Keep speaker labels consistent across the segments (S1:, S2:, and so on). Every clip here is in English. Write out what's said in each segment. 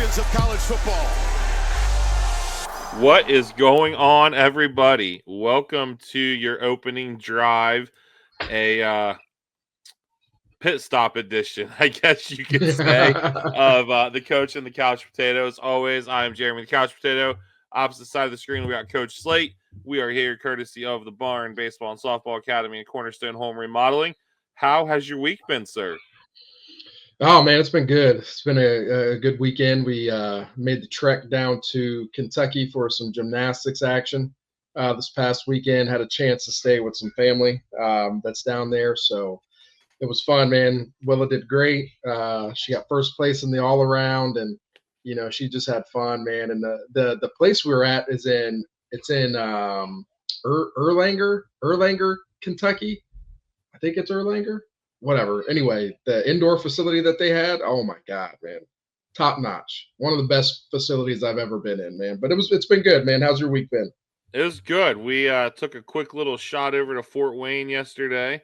S1: champions of college football.
S2: What is going on, everybody? Welcome to your opening drive, a pit stop edition, I guess you could say, of the Coach and the Couch Potato. As always, I am Jeremy the Couch Potato. Opposite side of the screen, we got Coach Slate. We are here courtesy of the Barn Baseball and Softball Academy and Cornerstone Home Remodeling. How has your week been, sir?
S3: Oh, man, it's been good. It's been a good weekend. We made the trek down to Kentucky for some gymnastics action this past weekend. Had a chance to stay with some family that's down there. So it was fun, man. Willa did great. She got first place in the all-around, and, you know, she just had fun, man. And the place we were at is in Erlanger, Kentucky. I think it's Erlanger. Whatever. Anyway, the indoor facility that they had, oh my God, man. Top notch. One of the best facilities I've ever been in, man. But it's been good, man. How's your week been?
S2: It was good. We took a quick little shot over to Fort Wayne yesterday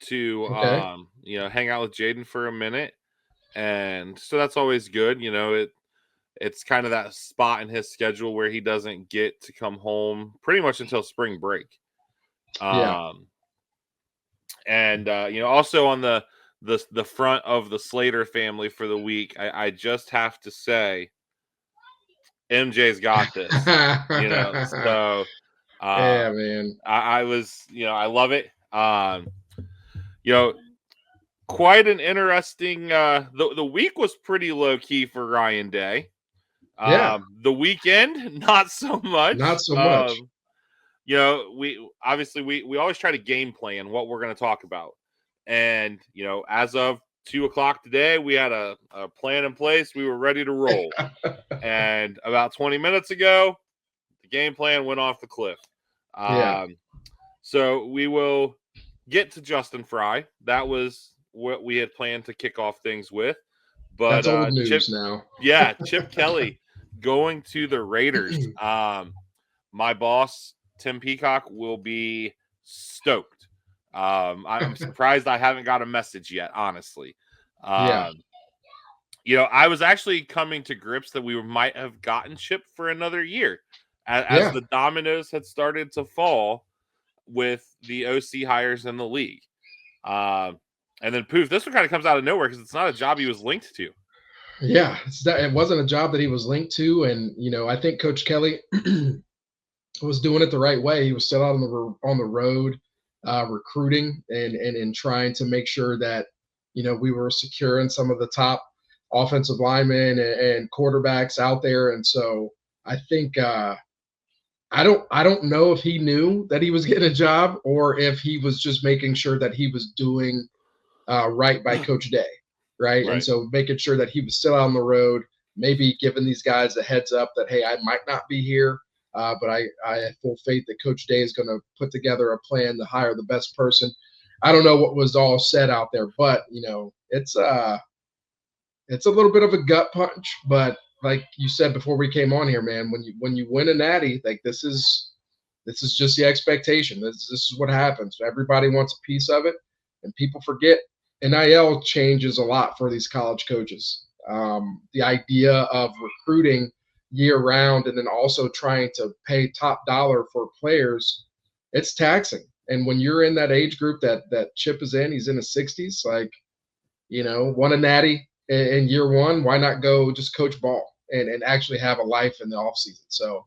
S2: to
S3: Okay.
S2: hang out with Jaden for a minute. And so that's always good. You know, it's kind of that spot in his schedule where he doesn't get to come home pretty much until spring break.
S3: Yeah.
S2: And also on the front of the Slater family for the week, I just have to say, MJ's got this. So
S3: yeah, man.
S2: I was, I love it. Quite an interesting. The week was pretty low key for Ryan Day.
S3: Yeah.
S2: The weekend, not so much.
S3: Not so much.
S2: We always try to game plan what we're going to talk about. And, as of 2:00 today, we had a plan in place. We were ready to roll. And about 20 minutes ago, the game plan went off the cliff. So we will get to Justin Frye. That was what we had planned to kick off things with. But
S3: that's old news now.
S2: Yeah, Chip Kelly going to the Raiders. My boss, Tim Peacock, will be stoked. I'm surprised I haven't got a message yet, honestly. I was actually coming to grips that we might have gotten Chip for another year as the dominoes had started to fall with the OC hires in the league. And then poof, this one kind of comes out of nowhere because it's not a job he was linked to.
S3: Yeah, it wasn't a job that he was linked to. And, I think Coach Kelly was doing it the right way. He was still out on the road recruiting and trying to make sure that, we were securing some of the top offensive linemen and quarterbacks out there. And so I think I don't know if he knew that he was getting a job or if he was just making sure that he was doing right by Coach Day, right? And so making sure that he was still out on the road, maybe giving these guys a heads up that, hey, I might not be here, but I have full faith that Coach Day is going to put together a plan to hire the best person. I don't know what was all said out there, but, it's a little bit of a gut punch, but like you said before we came on here, man, when you win a natty, like this is just the expectation. This is what happens. Everybody wants a piece of it, and people forget NIL changes a lot for these college coaches. The idea of recruiting year round and then also trying to pay top dollar for players, it's taxing. And when you're in that age group that Chip is in, he's in his 60s, like, won a natty in year one, why not go just coach ball and actually have a life in the offseason? So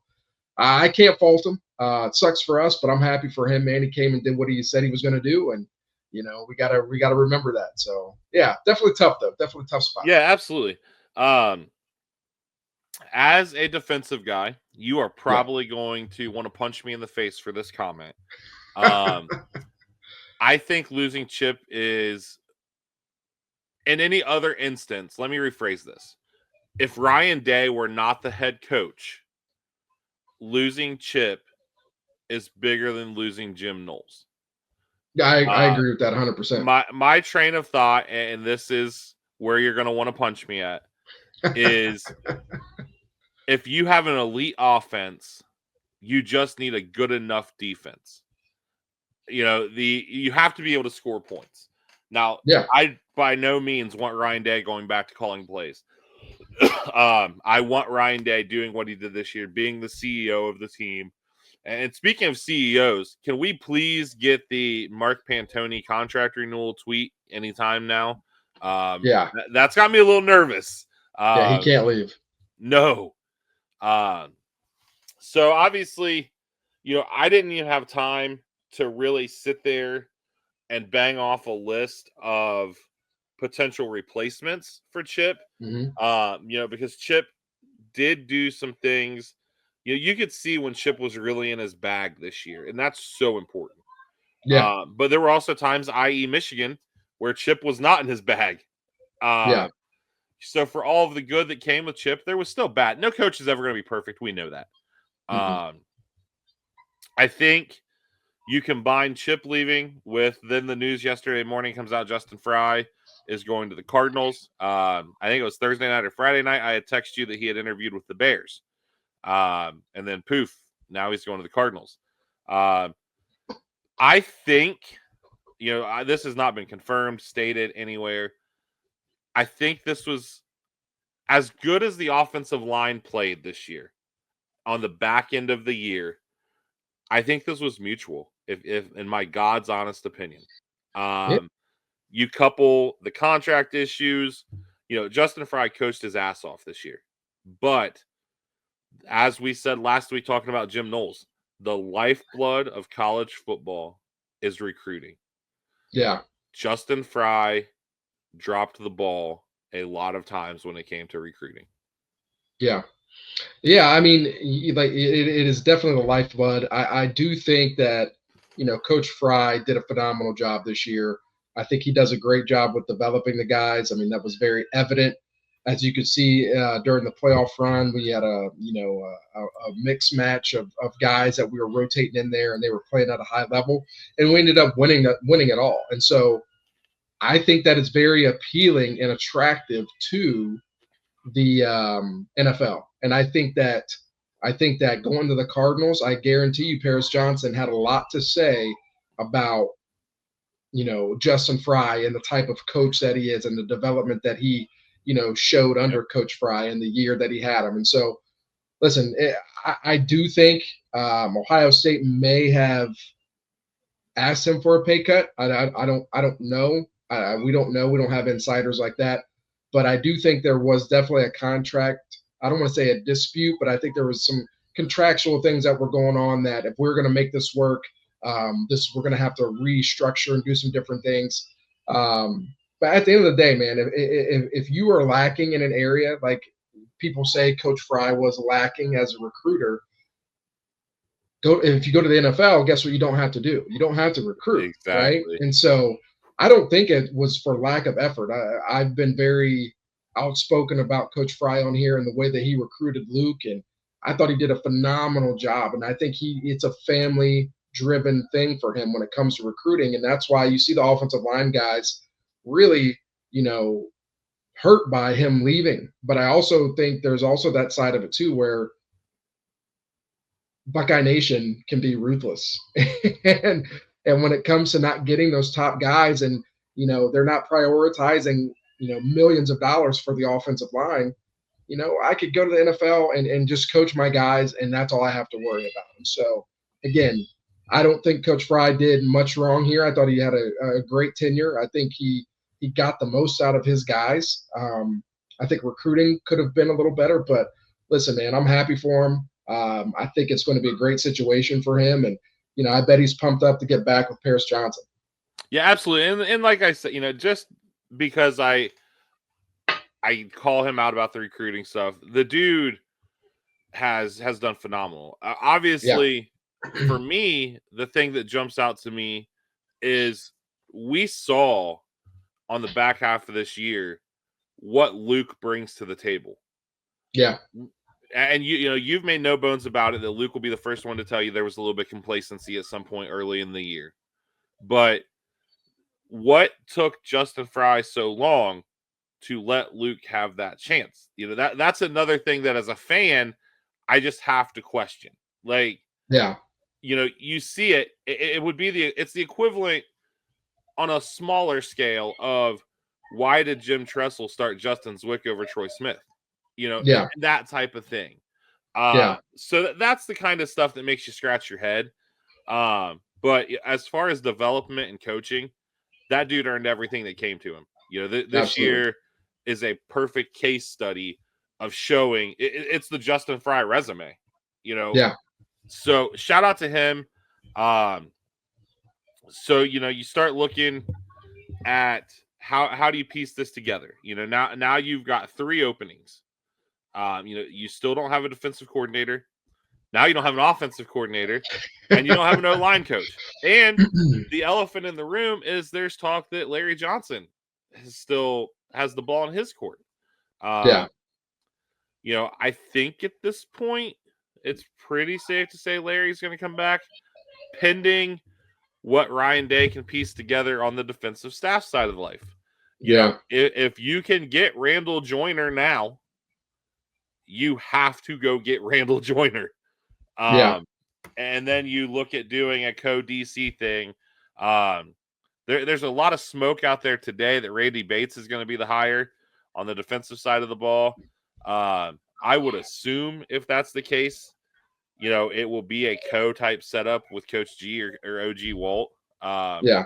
S3: I can't fault him. It sucks for us, but I'm happy for him, man. He came and did what he said he was going to do, and we gotta remember that. So yeah, definitely tough though. Definitely tough spot.
S2: Yeah, absolutely. As a defensive guy, you are probably going to want to punch me in the face for this comment. I think losing Chip is, in any other instance, let me rephrase this. If Ryan Day were not the head coach, losing Chip is bigger than losing Jim Knowles.
S3: I agree with that 100%.
S2: My train of thought, and this is where you're going to want to punch me at, is if you have an elite offense, you just need a good enough defense. You have to be able to score points. Now, I by no means want Ryan Day going back to calling plays. I want Ryan Day doing what he did this year, being the CEO of the team. And speaking of CEOs, can we please get the Mark Pantoni contract renewal tweet anytime now?
S3: Yeah.
S2: That's got me a little nervous.
S3: Yeah, he can't leave.
S2: No. So obviously, I didn't even have time to really sit there and bang off a list of potential replacements for Chip. Because Chip did do some things. You could see when Chip was really in his bag this year, and that's so important.
S3: Yeah.
S2: But there were also times, i.e., Michigan, where Chip was not in his bag.
S3: Yeah.
S2: So for all of the good that came with Chip, there was still bad. No coach is ever going to be perfect. We know that. I think you combine Chip leaving with then the news yesterday morning comes out Justin Frye is going to the Cardinals. I think it was Thursday night or Friday night. I had texted you that he had interviewed with the Bears. And then poof, now he's going to the Cardinals. I think, this has not been confirmed, stated anywhere. I think this was as good as the offensive line played this year on the back end of the year. I think this was mutual, if in my God's honest opinion. You couple the contract issues, Justin Frye coached his ass off this year. But as we said last week, talking about Jim Knowles, the lifeblood of college football is recruiting.
S3: Yeah.
S2: Justin Frye dropped the ball a lot of times when it came to recruiting.
S3: Yeah. Yeah. I mean, like it is definitely the lifeblood. I do think that, Coach Frye did a phenomenal job this year. I think he does a great job with developing the guys. I mean, that was very evident. As you could see during the playoff run, we had a mixed match of guys that we were rotating in there, and they were playing at a high level, and we ended up winning it all. And so I think that is very appealing and attractive to the NFL. And I think that going to the Cardinals, I guarantee you, Paris Johnson had a lot to say about Justin Frye and the type of coach that he is and the development that he showed under Coach Frye in the year that he had him. And so, listen, I do think Ohio State may have asked him for a pay cut. I don't know. We don't know. We don't have insiders like that. But I do think there was definitely a contract. I don't want to say a dispute, but I think there was some contractual things that were going on that if we're going to make this work, we're going to have to restructure and do some different things. But at the end of the day, man, if you are lacking in an area, like people say Coach Frye was lacking as a recruiter, if you go to the NFL, guess what you don't have to do? You don't have to recruit,
S2: exactly.
S3: Right? And so I don't think it was for lack of effort. I've been very outspoken about Coach Frye on here and the way that he recruited Luke, and I thought he did a phenomenal job. And I think it's a family-driven thing for him when it comes to recruiting, and that's why you see the offensive line guys really, hurt by him leaving. But I also think there's also that side of it too, where Buckeye Nation can be ruthless. and when it comes to not getting those top guys and, they're not prioritizing, millions of dollars for the offensive line, I could go to the NFL and just coach my guys, and that's all I have to worry about. And so, again, I don't think Coach Frye did much wrong here. I thought he had a great tenure. I think he got the most out of his guys. I think recruiting could have been a little better, but listen, man, I'm happy for him. I think it's going to be a great situation for him. And, I bet he's pumped up to get back with Paris Johnson.
S2: Yeah, absolutely. And like I said, just because I call him out about the recruiting stuff, the dude has done phenomenal. Obviously, for me, the thing that jumps out to me is we saw on the back half of this year what Luke brings to the table.
S3: Yeah.
S2: And you've made no bones about it that Luke will be the first one to tell you there was a little bit of complacency at some point early in the year. But what took Justin Frye so long to let Luke have that chance? That's another thing that as a fan, I just have to question. Like,
S3: yeah,
S2: you see it. It would be it's the equivalent on a smaller scale of why did Jim Tressel start Justin Zwick over Troy Smith?
S3: Yeah.
S2: that type of thing.
S3: Yeah.
S2: So that's the kind of stuff that makes you scratch your head. But as far as development and coaching, that dude earned everything that came to him. This
S3: Absolutely.
S2: year is a perfect case study of showing it's the Justin Frye resume.
S3: Yeah.
S2: So shout out to him. So you start looking at how do you piece this together? Now you've got 3 openings. You still don't have a defensive coordinator. Now you don't have an offensive coordinator, and you don't have an O-line coach. And the elephant in the room is there's talk that Larry Johnson still has the ball in his court.
S3: Yeah.
S2: I think at this point it's pretty safe to say Larry's going to come back, pending what Ryan Day can piece together on the defensive staff side of life.
S3: Yeah.
S2: If you can get Randall Joyner now, you have to go get Randall Joyner.
S3: Yeah.
S2: And then you look at doing a co-DC thing. There's a lot of smoke out there today that Randy Bates is going to be the hire on the defensive side of the ball. I would assume if that's the case, it will be a co-type setup with Coach G or OG Walt.
S3: Yeah.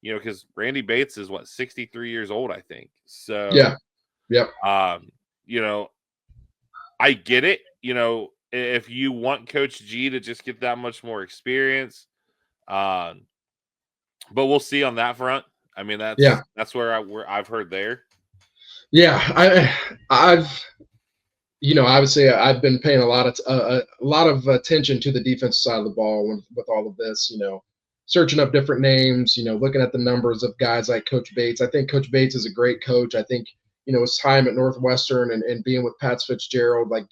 S2: Because Randy Bates is 63 years old, I think. So
S3: yeah. Yep.
S2: I get it. If you want Coach G to just get that much more experience, but we'll see on that front. I mean, that's where I've heard there.
S3: Yeah, I've I would say I've been paying a lot of attention to the defensive side of the ball with all of this. Searching up different names. Looking at the numbers of guys like Coach Bates. I think Coach Bates is a great coach. I think his time at Northwestern and being with Pat Fitzgerald, like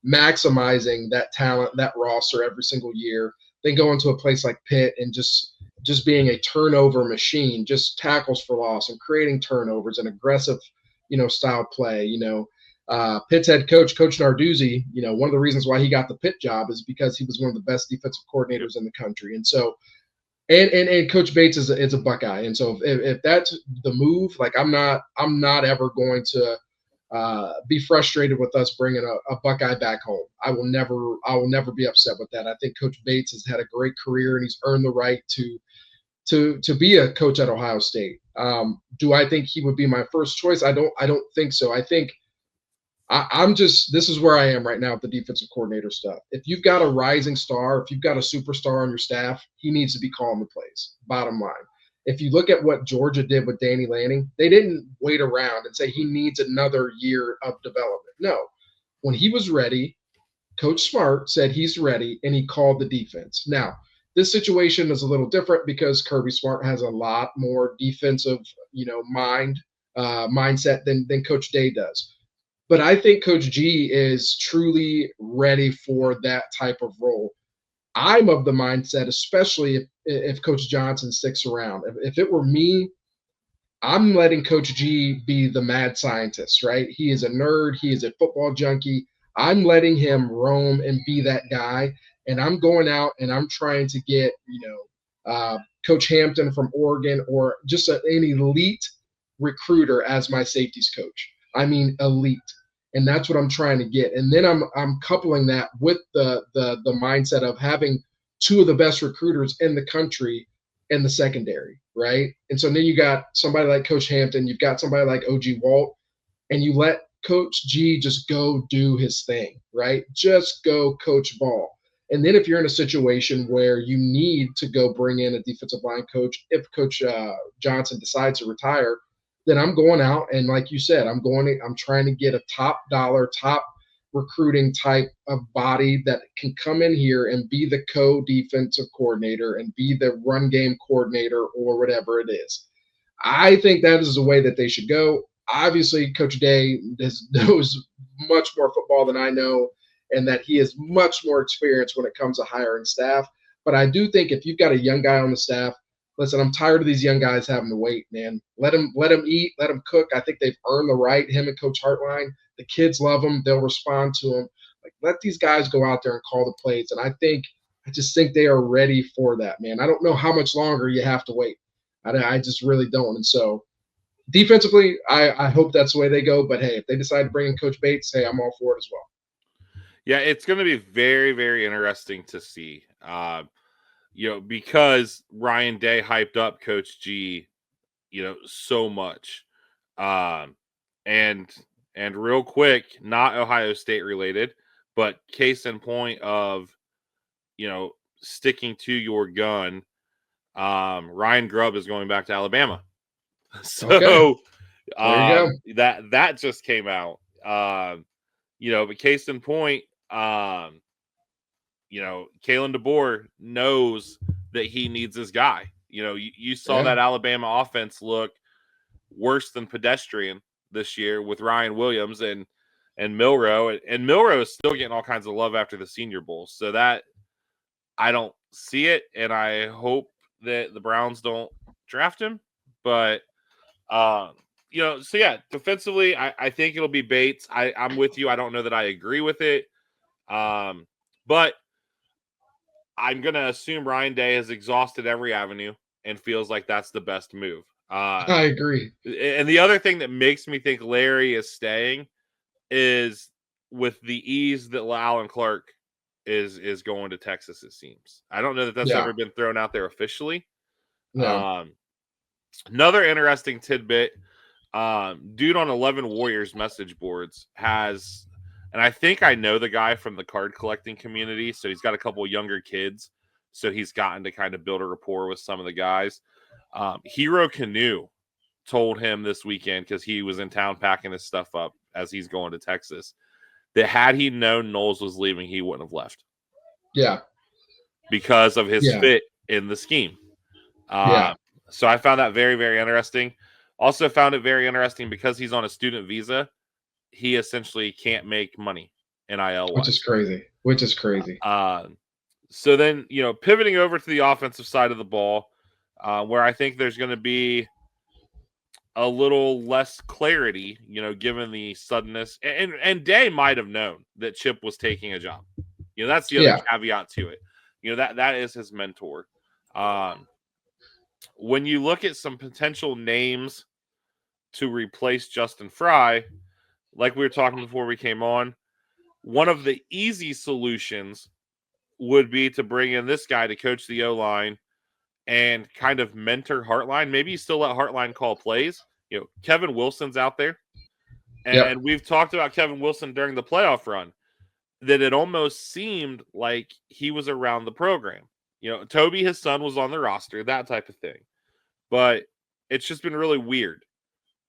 S3: maximizing that talent, that roster every single year. Then going to a place like Pitt and just being a turnover machine, just tackles for loss and creating turnovers and aggressive, style play. Pitt's head coach, Coach Narduzzi, one of the reasons why he got the Pitt job is because he was one of the best defensive coordinators in the country. And so, and Coach Bates is a Buckeye. And so if that's the move, like I'm not ever going to be frustrated with us bringing a Buckeye back home. I will never be upset with that. I think Coach Bates has had a great career and he's earned the right to be a coach at Ohio State. Do I think he would be my first choice? I don't think so. I think this is where I am right now with the defensive coordinator stuff. If you've got a rising star, if you've got a superstar on your staff, he needs to be calling the plays. Bottom line. If you look at what Georgia did with Danny Lanning, they didn't wait around and say he needs another year of development. No. When he was ready, Coach Smart said he's ready, and he called the defense. Now, this situation is a little different because Kirby Smart has a lot more defensive, mindset than Coach Day does. But I think Coach G is truly ready for that type of role. I'm of the mindset, especially if Coach Johnson sticks around. If it were me, I'm letting Coach G be the mad scientist, right? He is a nerd. He is a football junkie. I'm letting him roam and be that guy. And I'm going out and I'm trying to get, Coach Hampton from Oregon or just an elite recruiter as my safeties coach. I mean, elite. And that's what I'm trying to get. And then I'm coupling that with the mindset of having 2 of the best recruiters in the country in the secondary, right? And so then you got somebody like Coach Hampton, you've got somebody like OG Walt, and you let Coach G just go do his thing, right? Just go coach ball. And then if you're in a situation where you need to go bring in a defensive line coach, if Coach Johnson decides to retire, then I'm going out and like you said, I'm trying to get a top dollar, top recruiting type of body that can come in here and be the co-defensive coordinator and be the run game coordinator or whatever it is. I think that is the way that they should go. Obviously, Coach Day knows much more football than I know, and that he has much more experience when it comes to hiring staff. But I do think if you've got a young guy on the staff, listen, I'm tired of these young guys having to wait, man. Let them eat, let them cook. I think they've earned the right, him and Coach Hartline. The kids love them. They'll respond to them. Like, let these guys go out there and call the plays. And I just think they are ready for that, man. I don't know how much longer you have to wait. I just really don't. And so defensively, I hope that's the way they go. But hey, if they decide to bring in Coach Bates, hey, I'm all for it as well.
S2: Yeah, it's going to be very, very interesting to see. Because Ryan Day hyped up Coach G, so much. Um, and real quick, not Ohio State related, but case in point of, sticking to your gun. Ryan Grubb is going back to Alabama. So
S3: Okay, there you go.
S2: that just came out. But case in point, Kalen DeBoer knows that he needs his guy. You saw that Alabama offense look worse than pedestrian this year with Ryan Williams and Milroe. And Milroe is still getting all kinds of love after the Senior Bowl. So that I don't see it, and I hope that the Browns don't draft him. But defensively, I think it'll be Bates. I'm with you. I don't know that I agree with it. But I'm going to assume Ryan Day has exhausted every avenue and feels like that's the best move.
S3: I agree.
S2: And the other thing that makes me think Larry is staying is with the ease that Alan Clark is going to Texas, it seems. I don't know that that's ever been thrown out there officially.
S3: No.
S2: Another interesting tidbit, dude on 11 Warriors message boards has, and I think I know the guy from the card collecting community, so he's got a couple younger kids, so he's gotten to kind of build a rapport with some of the guys. Hero Canoe told him this weekend, because he was in town packing his stuff up as he's going to Texas, that had he known Knowles was leaving, he wouldn't have left.
S3: Yeah.
S2: Because of his fit in the scheme. So I found that very, very interesting. Also found it very interesting because he's on a student visa. He essentially can't make money NIL-wise.
S3: Which is crazy.
S2: So then, pivoting over to the offensive side of the ball, where I think there's going to be a little less clarity, given the suddenness. And Day might have known that Chip was taking a job. That's the other caveat to it. That is his mentor. When you look at some potential names to replace Justin Frye, like we were talking before we came on, one of the easy solutions would be to bring in this guy to coach the O-line and kind of mentor Hartline. Maybe you still let Hartline call plays. Kevin Wilson's out there. And we've talked about Kevin Wilson during the playoff run, that it almost seemed like he was around the program. Toby, his son, was on the roster, that type of thing. But it's just been really weird.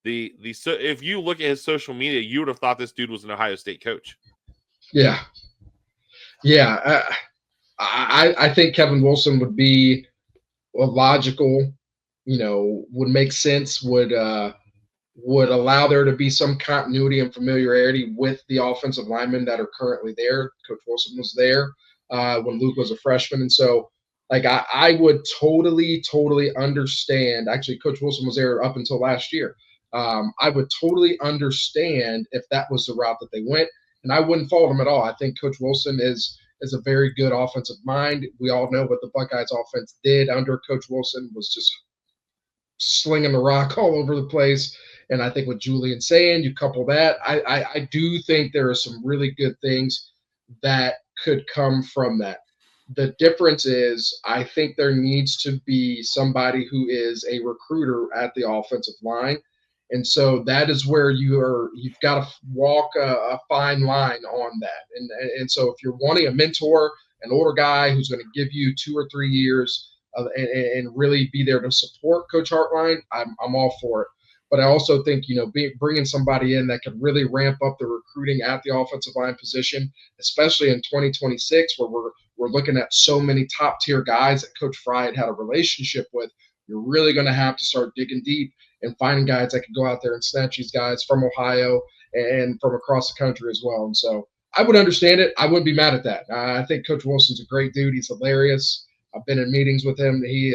S2: So if you look at his social media, you would have thought this dude was an Ohio State coach.
S3: Yeah. I think Kevin Wilson would be a logical, would make sense, would allow there to be some continuity and familiarity with the offensive linemen that are currently there. Coach Wilson was there when Luke was a freshman. And so, I would totally understand. Actually, Coach Wilson was there up until last year. I would totally understand if that was the route that they went, and I wouldn't fault him at all. I think Coach Wilson is a very good offensive mind. We all know what the Buckeyes offense did under Coach Wilson was just slinging the rock all over the place. And I think with Julian saying, you couple that, I do think there are some really good things that could come from that. The difference is I think there needs to be somebody who is a recruiter at the offensive line. And so that is where you've got to walk a fine line on that. And so if you're wanting a mentor, an older guy who's going to give you 2 or 3 years and really be there to support Coach Hartline, I'm all for it. But I also think, bringing somebody in that can really ramp up the recruiting at the offensive line position, especially in 2026, where we're looking at so many top tier guys that Coach Frye had a relationship with, you're really going to have to start digging deep and finding guys that can go out there and snatch these guys from Ohio and from across the country as well. And so I would understand it. I wouldn't be mad at that. I think Coach Wilson's a great dude. He's hilarious. I've been in meetings with him. He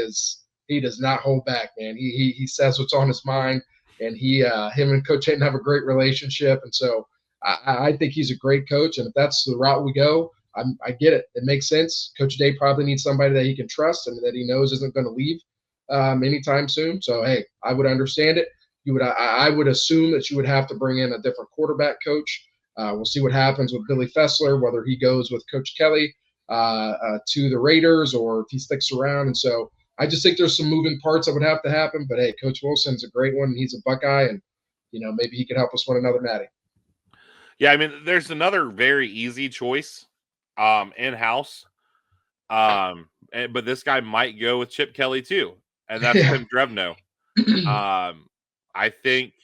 S3: does not hold back, man. He says what's on his mind, and him and Coach Hayden have a great relationship. And so I think he's a great coach. And if that's the route we go, I get it. It makes sense. Coach Day probably needs somebody that he can trust and that he knows isn't going to leave anytime soon. So, hey, I would understand it. I would assume that you would have to bring in a different quarterback coach. We'll see what happens with Billy Fessler, whether he goes with Coach Kelly to the Raiders or if he sticks around. And so I just think there's some moving parts that would have to happen. But hey, Coach Wilson's a great one. He's a Buckeye, and maybe he could help us win another natty.
S2: Yeah, I mean, there's another very easy choice in-house. But this guy might go with Chip Kelly too, and that's Tim Drevno. I think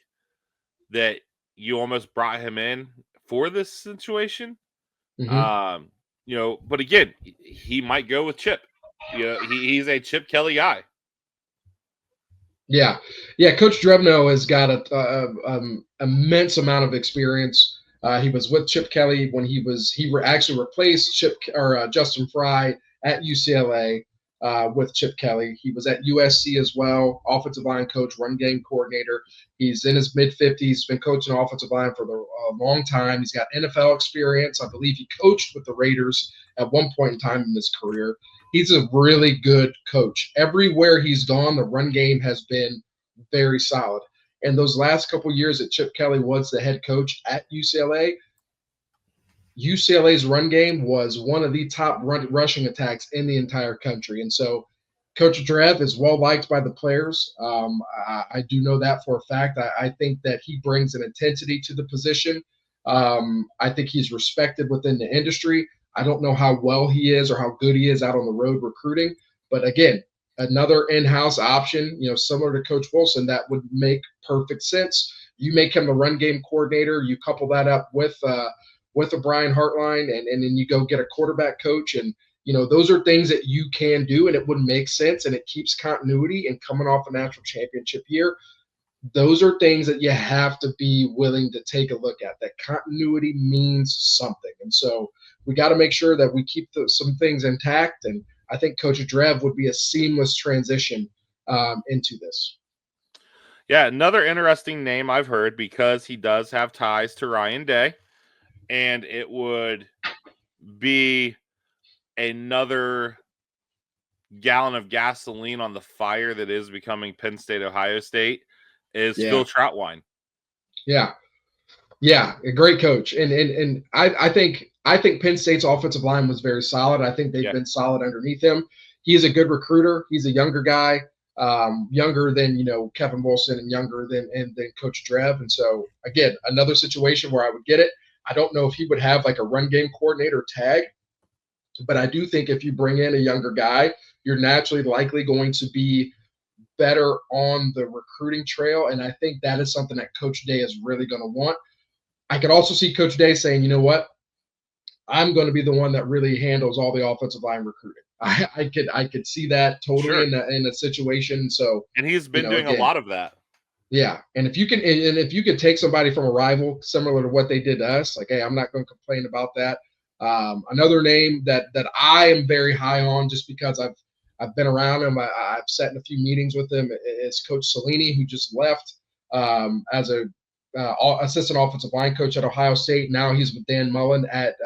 S2: that you almost brought him in for this situation. But again, he might go with Chip. He's a Chip Kelly guy.
S3: Yeah. Coach Drevno has got a immense amount of experience. He was with Chip Kelly when he actually replaced Justin Frye at UCLA with Chip Kelly. He was at USC as well, offensive line coach, run game coordinator. He's in his mid-50s, been coaching offensive line for a long time. He's got NFL experience. I believe he coached with the Raiders at one point in time in his career. He's a really good coach. Everywhere he's gone, the run game has been very solid. And those last couple of years that Chip Kelly was the head coach at UCLA's run game was one of the top rushing attacks in the entire country. And so Coach Drev is well liked by the players. I do know that for a fact. I think that he brings an intensity to the position. I think he's respected within the industry. I don't know how well he is or how good he is out on the road recruiting. But again, another in-house option, similar to Coach Wilson, that would make perfect sense. You make him the run game coordinator. You couple that up with a Brian Hartline, and then you go get a quarterback coach. And, those are things that you can do, and it would make sense, and it keeps continuity. And coming off a national championship year, those are things that you have to be willing to take a look at. That continuity means something. And so we got to make sure that we keep some things intact. And I think Coach Drev would be a seamless transition into this.
S2: Yeah, another interesting name I've heard, because he does have ties to Ryan Day, and it would be another gallon of gasoline on the fire that is becoming Penn State, Ohio State, is Phil Troutwine.
S3: Yeah, a great coach. And I think Penn State's offensive line was very solid. I think they've been solid underneath him. He is a good recruiter. He's a younger guy, younger than Kevin Wilson and younger than Coach Drev. And so again, another situation where I would get it. I don't know if he would have like a run game coordinator tag, but I do think if you bring in a younger guy, you're naturally likely going to be better on the recruiting trail. And I think that is something that Coach Day is really going to want. I could also see Coach Day saying, you know what, I'm going to be the one that really handles all the offensive line recruiting. I could see that totally in a situation. So,
S2: and he's been doing a lot of that.
S3: Yeah. And if you can take somebody from a rival similar to what they did to us, like, hey, I'm not going to complain about that. Another name that I am very high on, just because I've been around him. I've sat in a few meetings with him, is Coach Salini, who just left as a assistant offensive line coach at Ohio State. Now he's with Dan Mullen at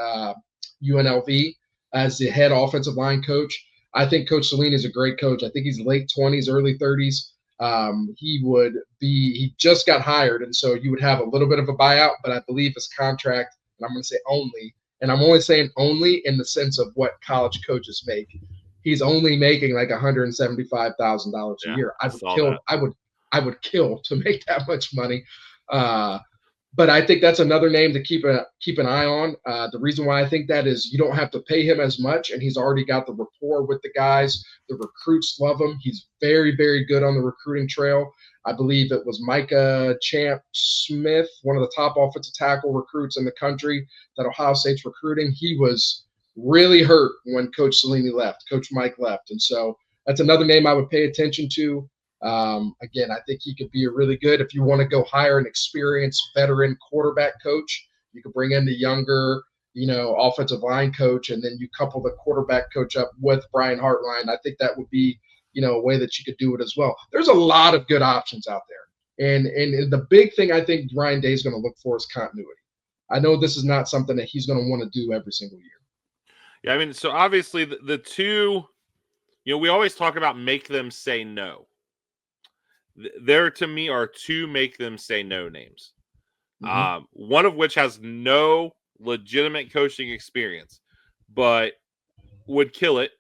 S3: UNLV as the head offensive line coach. I think Coach Salini is a great coach. I think he's late 20s, early 30s. He just got hired, and so you would have a little bit of a buyout, but I believe his contract, and I'm going to say only, and I'm only saying only in the sense of what college coaches make. He's only making like $175,000 a year. I would kill to make that much money. But I think that's another name to keep an eye on. The reason why I think that is you don't have to pay him as much, and he's already got the rapport with the guys. The recruits love him. He's very, very good on the recruiting trail. I believe it was Micah Champ Smith, one of the top offensive tackle recruits in the country that Ohio State's recruiting. He was really hurt when Coach Salini left, Coach Mike left. And so that's another name I would pay attention to. Again, I think he could be a really good, if you want to go hire an experienced veteran quarterback coach, you could bring in the younger, offensive line coach, and then you couple the quarterback coach up with Brian Hartline. I think that would be, a way that you could do it as well. There's a lot of good options out there. And the big thing I think Ryan Day is going to look for is continuity. I know this is not something that he's going to want to do every single year.
S2: Yeah, I mean, so obviously the two, we always talk about make them say no. there to me are two make them say no names.
S3: Mhm.
S2: One of which has no legitimate coaching experience, but would kill it,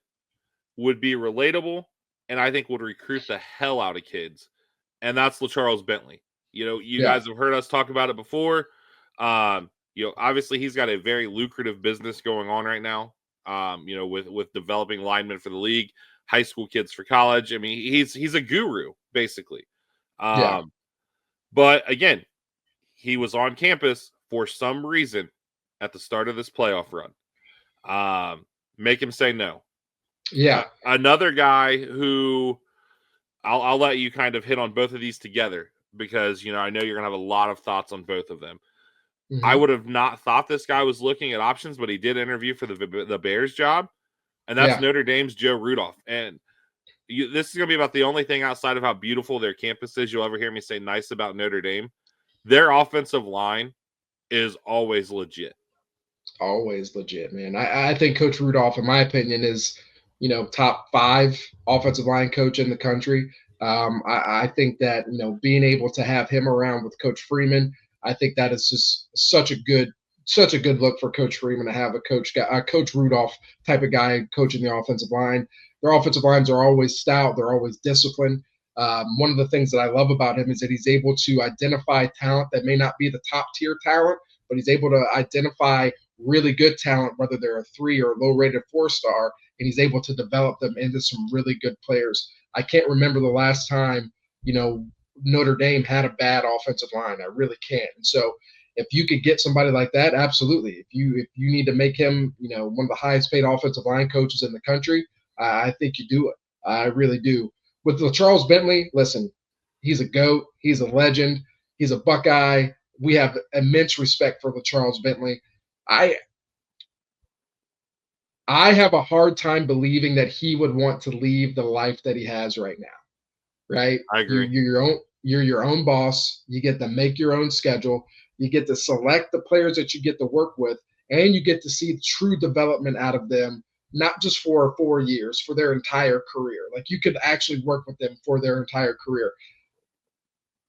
S2: would be relatable, and I think would recruit the hell out of kids. And that's LaCharles Bentley. You
S3: Yeah.
S2: guys have heard us talk about it before. Obviously he's got a very lucrative business going on right now. With developing linemen for the league, high school kids for college. I mean, he's a guru basically.
S3: Yeah.
S2: But again, he was on campus for some reason at the start of this playoff run. Make him say no.
S3: Yeah.
S2: Another guy who I'll let you kind of hit on both of these together because I know you're gonna have a lot of thoughts on both of them. I
S3: Mhm.
S2: would have not thought this guy was looking at options, but he did interview for the Bears job, and that's
S3: Yeah.
S2: Notre Dame's Joe Rudolph. And this is gonna be about the only thing outside of how beautiful their campus is you'll ever hear me say nice about Notre Dame. Their offensive line is always legit.
S3: Always legit, man. I think Coach Rudolph, in my opinion, is top 5 offensive line coach in the country. I think that being able to have him around with Coach Freeman, I think that is just such a good look for Coach Freeman to have a Coach Rudolph type of guy coaching the offensive line. Their offensive lines are always stout. They're always disciplined. One of the things that I love about him is that he's able to identify talent that may not be the top tier talent, but he's able to identify really good talent, whether they're a 3 or low rated 4-star, and he's able to develop them into some really good players. I can't remember the last time, Notre Dame had a bad offensive line. I really can't. And so if you could get somebody like that, absolutely. If you need to make him, one of the highest paid offensive line coaches in the country, I think you do it. I really do. With Charles Bentley, listen, he's a GOAT. He's a legend. He's a Buckeye. We have immense respect for Charles Bentley. I I have a hard time believing that he would want to leave the life that he has right now. Right?
S2: I
S3: You're,
S2: agree.
S3: you're your own. You're your own boss. You get to make your own schedule. You get to select the players that you get to work with, and you get to see true development out of them, not just for 4 years, for their entire career. Like you could actually work with them for their entire career.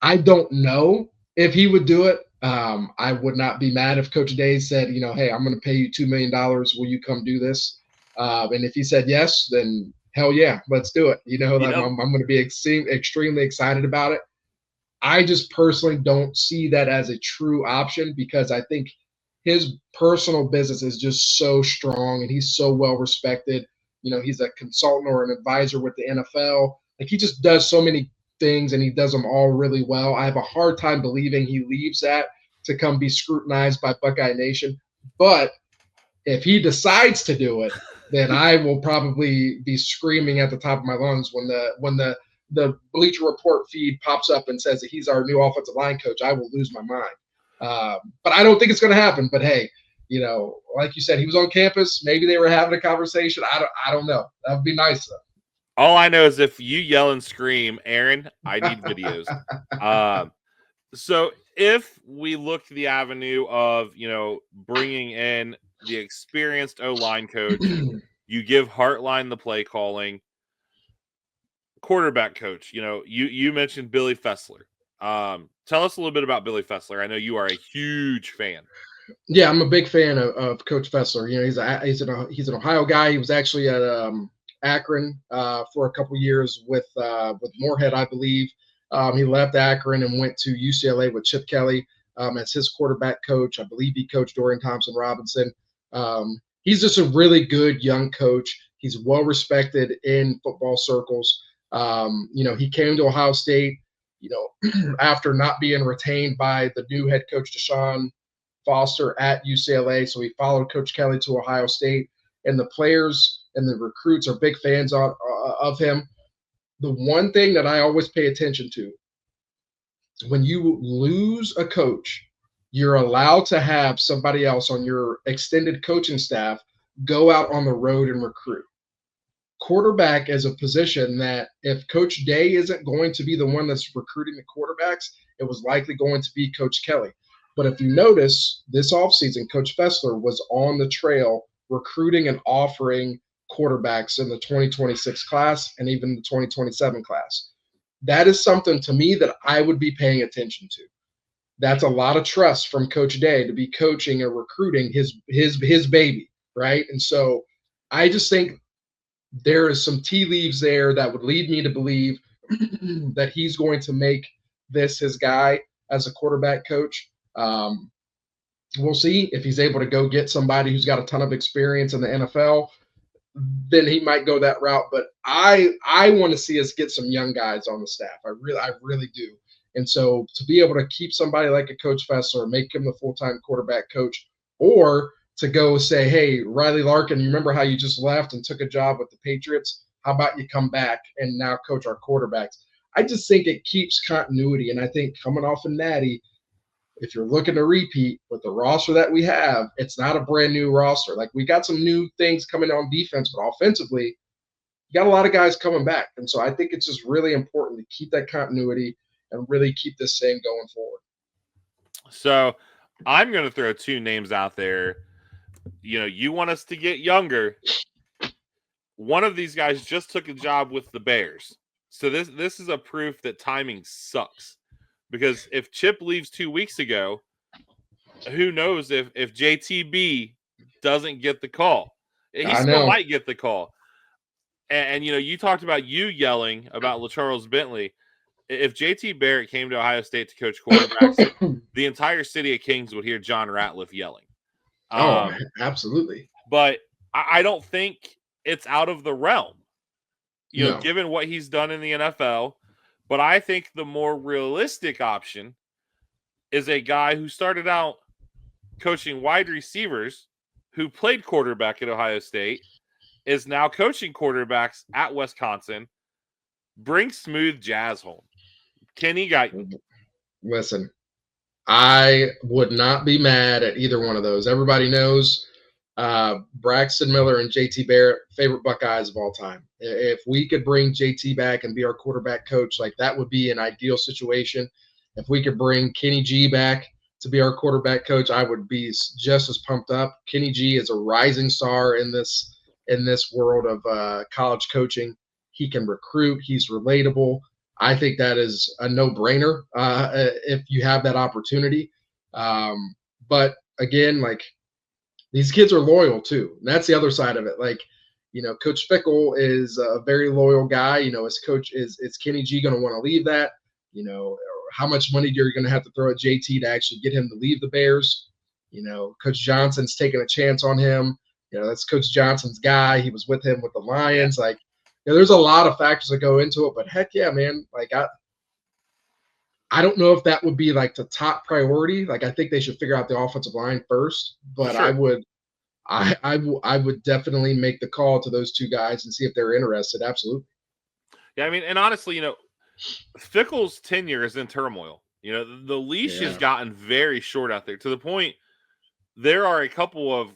S3: I don't know if he would do it. I would not be mad if Coach Day said, hey, I'm going to pay you $2 million. Will you come do this? And if he said yes, then hell yeah, let's do it.
S2: Yep.
S3: I'm going to be extremely excited about it. I just personally don't see that as a true option because I think his personal business is just so strong and he's so well respected. He's a consultant or an advisor with the NFL. Like he just does so many things and he does them all really well. I have a hard time believing he leaves that to come be scrutinized by Buckeye Nation. But if he decides to do it, then I will probably be screaming at the top of my lungs when the Bleacher Report feed pops up and says that he's our new offensive line coach. I will lose my mind. But I don't think it's going to happen. But hey, like you said, he was on campus. Maybe they were having a conversation. I don't know. That would be nice though.
S2: All I know is if you yell and scream, Aaron, I need videos. So if we look to the avenue of, bringing in the experienced O-line coach, you give Hartline the play calling, quarterback coach, you mentioned Billy Fessler. Tell us a little bit about Billy Fessler. I know you are a huge fan.
S3: Yeah, I'm a big fan of Coach Fessler. He's an Ohio guy. He was actually at Akron for a couple years with Moorhead, I believe. He left Akron and went to UCLA with Chip Kelly as his quarterback coach. I believe he coached Dorian Thompson-Robinson. He's just a really good young coach. He's well respected in football circles. He came to Ohio State, after not being retained by the new head coach Deshaun Foster at UCLA. So he followed Coach Kelly to Ohio State, and the players and the recruits are big fans of him. The one thing that I always pay attention to, when you lose a coach, you're allowed to have somebody else on your extended coaching staff go out on the road and recruit. Quarterback is a position that if Coach Day isn't going to be the one that's recruiting the quarterbacks, it was likely going to be Coach Kelly. But if you notice, this offseason, Coach Fessler was on the trail recruiting and offering quarterbacks in the 2026 class and even the 2027 class. that is something to me that I would be paying attention to. That's a lot of trust from Coach Day to be coaching or recruiting his baby, right? And so I just think there is some tea leaves there that would lead me to believe that he's going to make this his guy as a quarterback coach. We'll see if he's able to go get somebody who's got a ton of experience in the NFL. Then he might go that route. But I want to see us get some young guys on the staff. I really do. And so to be able to keep somebody like a Coach Fessler, make him the full-time quarterback coach, or to go say, hey, Riley Larkin, you remember how you just left and took a job with the Patriots? How about you come back and now coach our quarterbacks? I just think it keeps continuity. And I think coming off of Natty, if you're looking to repeat with the roster that we have, it's not a brand new roster. Like, we got some new things coming on defense, but offensively, you got a lot of guys coming back. And so I think it's just really important to keep that continuity and really keep this thing going forward.
S2: So I'm going to throw two names out there. You know, you want us to get younger. One of these guys just took a job with the Bears. So this is a proof that timing sucks. Because if Chip leaves 2 weeks ago, who knows if JTB doesn't get the call. He still might get the call. And you know, you talked about you yelling about LaCharles Bentley. If JT Barrett came to Ohio State to coach quarterbacks, the entire city of Kings would hear John Ratliff yelling.
S3: Absolutely.
S2: But I don't think it's out of the realm, you know, given what he's done in the NFL. But I think the more realistic option is a guy who started out coaching wide receivers, who played quarterback at Ohio State, is now coaching quarterbacks at Wisconsin. Bring smooth jazz home. Kenny Guyton.
S3: Listen, I would not be mad at either one of those. Everybody knows Braxton Miller and JT Barrett, favorite Buckeyes of all time. If we could bring JT back and be our quarterback coach, like, that would be an ideal situation. If we could bring Kenny G back to be our quarterback coach, I would be just as pumped up. Kenny G is a rising star in this world of college coaching. He can recruit. He's relatable. I think that is a no-brainer if you have that opportunity. But again, like, these kids are loyal too. And that's the other side of it. Like, you know, Coach Fickell is a very loyal guy. You know, as coach, is Kenny G going to want to leave that? You know, how much money you're going to have to throw at JT to actually get him to leave the Bears? You know, Coach Johnson's taking a chance on him. You know, that's Coach Johnson's guy. He was with him with the Lions. Like, you know, there's a lot of factors that go into it. But heck yeah, man. Like, I don't know if that would be like the top priority. Like, I think they should figure out the offensive line first. But sure. I would definitely make the call to those two guys and see if they're interested. Absolutely.
S2: Yeah, I mean, and honestly, you know, Fickell's tenure is in turmoil. You know, the leash has gotten very short out there, to the point there are a couple of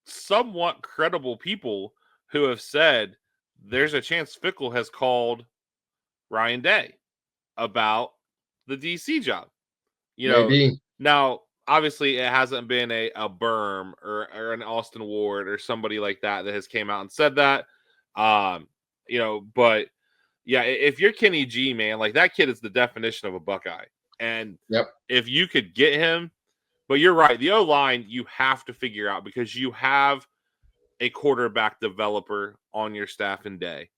S2: somewhat credible people who have said there's a chance Fickell has called Ryan Day about the DC job. You know,
S3: maybe.
S2: Now, obviously, it hasn't been a Berm or an Austin Ward or somebody like that has came out and said that. You know, but yeah, if you're Kenny G, man, like, that kid is the definition of a Buckeye. And if you could get him, but you're right, the O-line you have to figure out, because you have a quarterback developer on your staff in Day.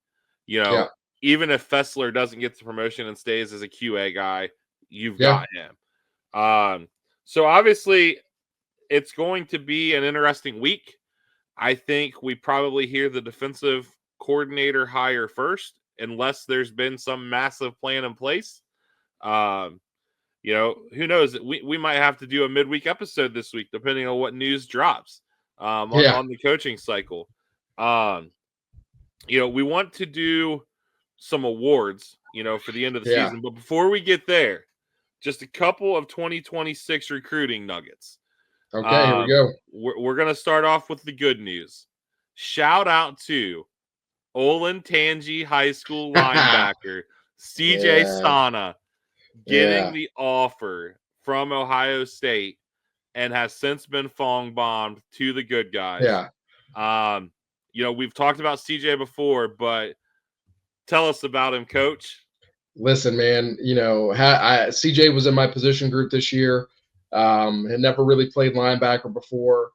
S2: You know, even if Fessler doesn't get the promotion and stays as a QA guy, you've got him. So obviously it's going to be an interesting week. I think we probably hear the defensive coordinator hire first, unless there's been some massive plan in place. You know, who knows? We might have to do a midweek episode this week, depending on what news drops on the coaching cycle. You know, we want to do some awards, you know, for the end of the season. But before we get there, just a couple of 2026 recruiting nuggets.
S3: Okay, here we go.
S2: We're going to start off with the good news. Shout out to Olentangy High School linebacker CJ Sana getting the offer from Ohio State, and has since been bombed to the good guys. You know, we've talked about CJ before, but tell us about him, Coach.
S3: Listen, man, CJ was in my position group this year. Had never really played linebacker before.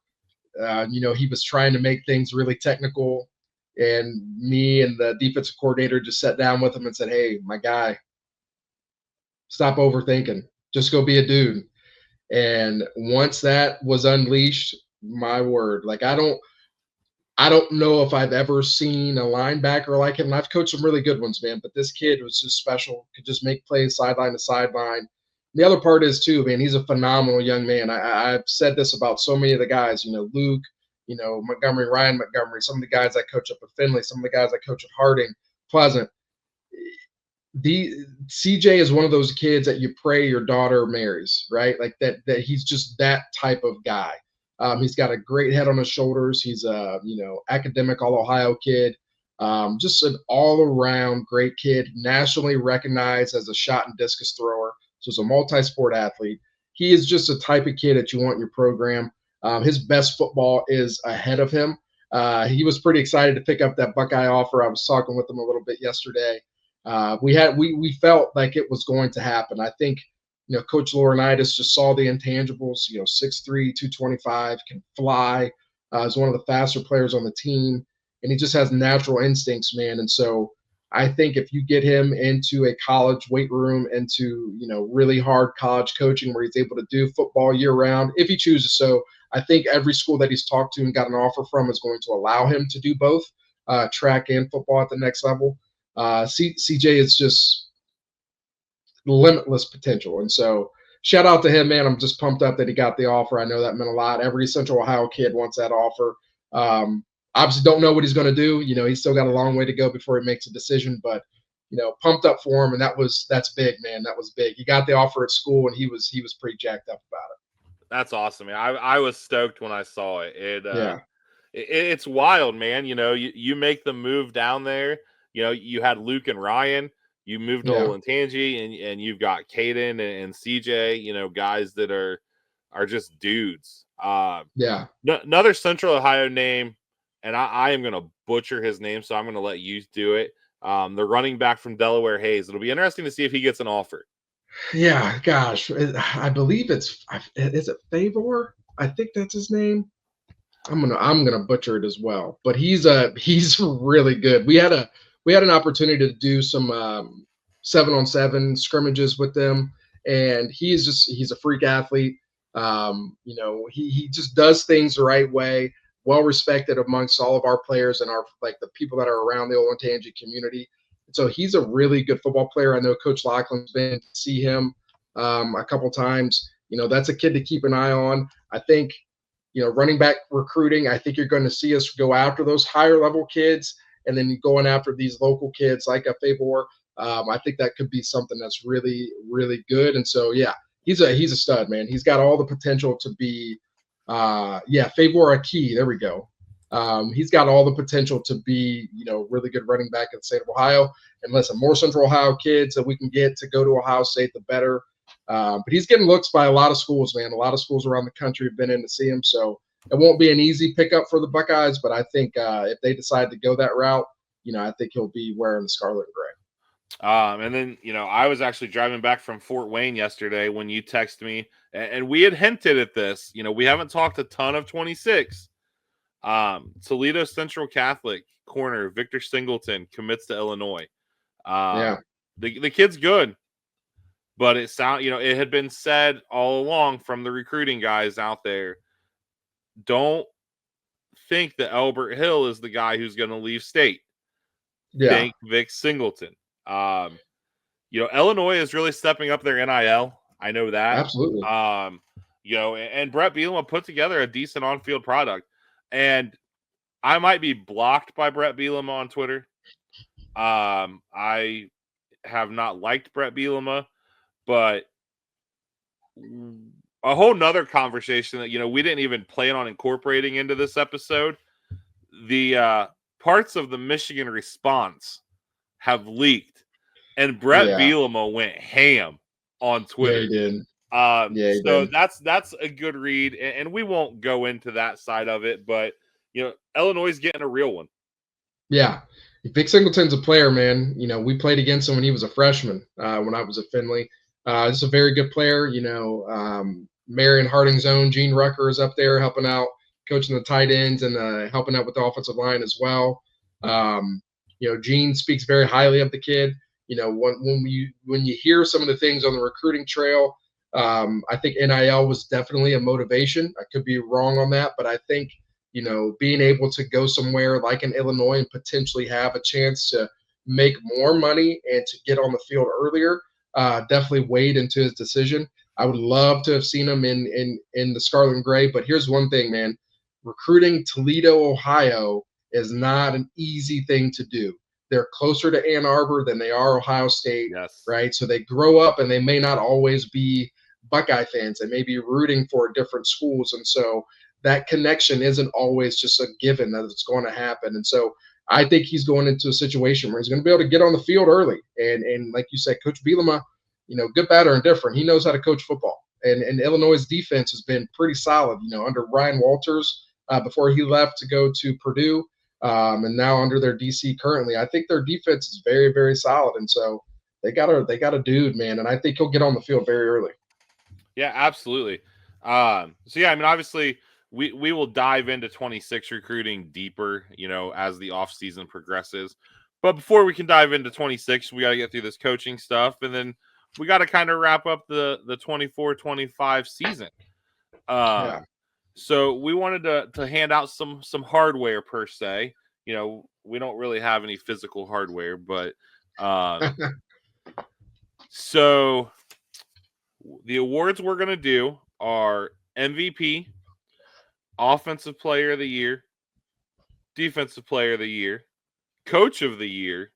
S3: He was trying to make things really technical. And me and the defensive coordinator just sat down with him and said, "Hey, my guy, stop overthinking. Just go be a dude." And once that was unleashed, my word, like I don't know if I've ever seen a linebacker like him. And I've coached some really good ones, man. But this kid was just special. Could just make plays sideline to sideline. The other part is too, man. He's a phenomenal young man. I've said this about so many of the guys. Luke. Montgomery, Ryan Montgomery. Some of the guys I coach up at Finley. Some of the guys I coach at Harding, Pleasant. The CJ is one of those kids that you pray your daughter marries, right? Like that he's just that type of guy. He's got a great head on his shoulders. He's a academic all Ohio kid. Just an all around great kid, nationally recognized as a shot and discus thrower. So he's a multi-sport athlete. He is just a type of kid that you want in your program. His best football is ahead of him. He was pretty excited to pick up that Buckeye offer. I was talking with him a little bit yesterday. We felt like it was going to happen. I think Coach Laurinaitis just saw the intangibles. 6'3", 225, can fly. Is one of the faster players on the team, and he just has natural instincts, man. And so I think if you get him into a college weight room, into really hard college coaching where he's able to do football year round, if he chooses so, I think every school that he's talked to and got an offer from is going to allow him to do both track and football at the next level. CJ is just limitless potential. And so shout out to him, man. I'm just pumped up that he got the offer. I know that meant a lot. Every Central Ohio kid wants that offer. Obviously don't know what he's going to do. He's still got a long way to go before he makes a decision, but pumped up for him. And that's big, man. That was big. He got the offer at school and he was pretty jacked up about it.
S2: That's awesome, man. I was stoked when I saw it.
S3: Yeah.
S2: It's wild, man. You make the move down there. You had Luke and Ryan. You moved to Olentangy, and you've got Caden and CJ. Guys that are just dudes. Another Central Ohio name, and I am going to butcher his name, so I'm going to let you do it. The running back from Delaware, Hayes. It'll be interesting to see if he gets an offer.
S3: Yeah, gosh, I believe is it Favor? I think that's his name. I'm gonna butcher it as well, but he's really good. We had an opportunity to do some 7-on-7 scrimmages with them, and he's a freak athlete. He just does things the right way, well respected amongst all of our players and the people that are around the Olentangy community. So he's a really good football player. I know Coach Laughlin's been to see him a couple times. That's a kid to keep an eye on. I think running back recruiting, I think you're going to see us go after those higher level kids, and then going after these local kids like a Favor. I think that could be something that's really, really good. And so, yeah, he's a stud, man. He's got all the potential to be, Favor Aki. There we go. He's got all the potential to be, really good running back in the state of Ohio. And listen, more Central Ohio kids that we can get to go to Ohio State, the better. But he's getting looks by a lot of schools, man. A lot of schools around the country have been in to see him. So it won't be an easy pickup for the Buckeyes, but I think if they decide to go that route, I think he'll be wearing the scarlet and gray.
S2: And then, I was actually driving back from Fort Wayne yesterday when you texted me, and we had hinted at this. We haven't talked a ton of 26. Toledo Central Catholic corner Victor Singleton commits to Illinois. The kid's good, but it had been said all along from the recruiting guys out there, don't think that Albert Hill is the guy who's going to leave state. Think Vic Singleton. Illinois is really stepping up their NIL. I know that.
S3: Absolutely.
S2: And Brett Bielema put together a decent on-field product. And I might be blocked by Brett Bielema on Twitter. I have not liked Brett Bielema, but a whole nother conversation that, we didn't even plan on incorporating into this episode. The parts of the Michigan response have leaked, and Brett Bielema went ham on Twitter.
S3: Yeah, he did.
S2: So that's a good read, and we won't go into that side of it, but Illinois is getting a real one.
S3: Yeah, Vic Singleton's a player, man. We played against him when he was a freshman when I was at Findlay. He's a very good player. Marion Harding's own Gene Rucker is up there helping out, coaching the tight ends and helping out with the offensive line as well. Gene speaks very highly of the kid. When you hear some of the things on the recruiting trail, I think NIL was definitely a motivation. I could be wrong on that, but I think being able to go somewhere like in Illinois and potentially have a chance to make more money and to get on the field earlier definitely weighed into his decision. I would love to have seen him in the Scarlet and Gray, but here's one thing, man. Recruiting Toledo, Ohio is not an easy thing to do. They're closer to Ann Arbor than they are Ohio State,
S2: Yes.
S3: right? So they grow up and they may not always be Buckeye fans. They may be rooting for different schools. And so that connection isn't always just a given that it's going to happen. And so I think he's going into a situation where he's going to be able to get on the field early. And like you said, Coach Bielema, good, bad, or indifferent, he knows how to coach football. And Illinois' defense has been pretty solid, under Ryan Walters before he left to go to Purdue, and now under their DC currently. I think their defense is very, very solid. And so they got a dude, man, and I think he'll get on the field very early.
S2: Yeah, absolutely. Obviously we will dive into 26 recruiting deeper, as the offseason progresses. But before we can dive into 26, we got to get through this coaching stuff, and then we got to kind of wrap up the 24-25 season.
S3: Yeah.
S2: So we wanted to hand out some hardware per se. We don't really have any physical hardware, but so the awards we're going to do are MVP, Offensive Player of the Year, Defensive Player of the Year, Coach of the Year,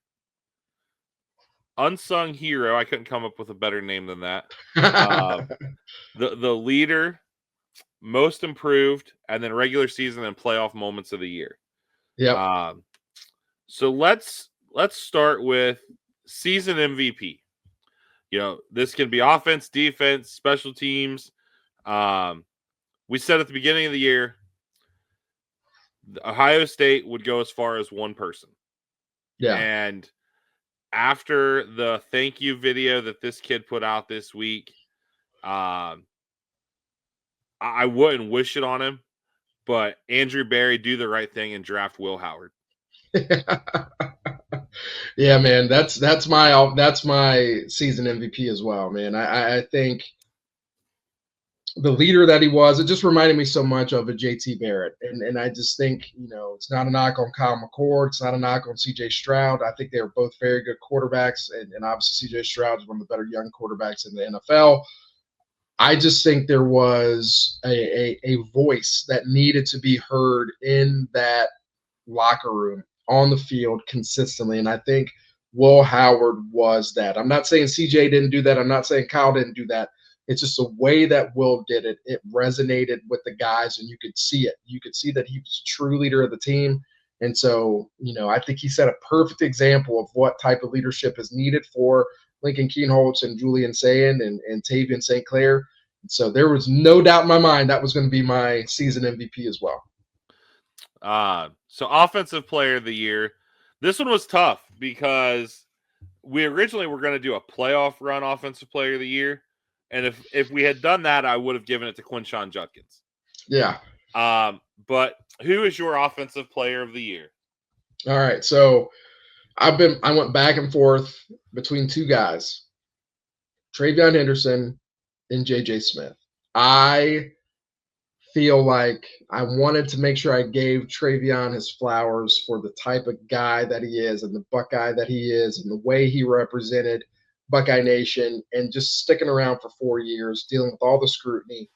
S2: Unsung Hero. I couldn't come up with a better name than that. The Leader, Most Improved, and then Regular Season and Playoff Moments of the Year.
S3: Yeah.
S2: So let's start with Season MVP. This can be offense, defense, special teams. We said at the beginning of the year, Ohio State would go as far as one person.
S3: Yeah.
S2: And after the thank you video that this kid put out this week, I wouldn't wish it on him, but Andrew Berry, do the right thing and draft Will Howard.
S3: Yeah, man, that's my season MVP as well, man. I think the leader that he was, it just reminded me so much of a JT Barrett. And I just think, it's not a knock on Kyle McCord. It's not a knock on CJ Stroud. I think they were both very good quarterbacks. And obviously CJ Stroud is one of the better young quarterbacks in the NFL. I just think there was a voice that needed to be heard in that locker room, on the field consistently. And I think Will Howard was that. I'm not saying CJ didn't do that. I'm not saying Kyle didn't do that. It's just the way that Will did it. It resonated with the guys, and you could see it. You could see that he was a true leader of the team. And so, I think he set a perfect example of what type of leadership is needed for Lincoln Kienholz and Julian Sayin and Tavian St. Clair. And so there was no doubt in my mind that was going to be my season MVP as well.
S2: So Offensive Player of the Year. This one was tough because we originally were going to do a playoff run Offensive Player of the Year. And if we had done that, I would have given it to Quinshon Judkins.
S3: Yeah.
S2: But who is your Offensive Player of the Year?
S3: All right. So I went back and forth between two guys, Travion Henderson and JJ Smith. I feel like I wanted to make sure I gave Travion his flowers for the type of guy that he is and the Buckeye that he is and the way he represented Buckeye Nation and just sticking around for 4 years, dealing with all the scrutiny.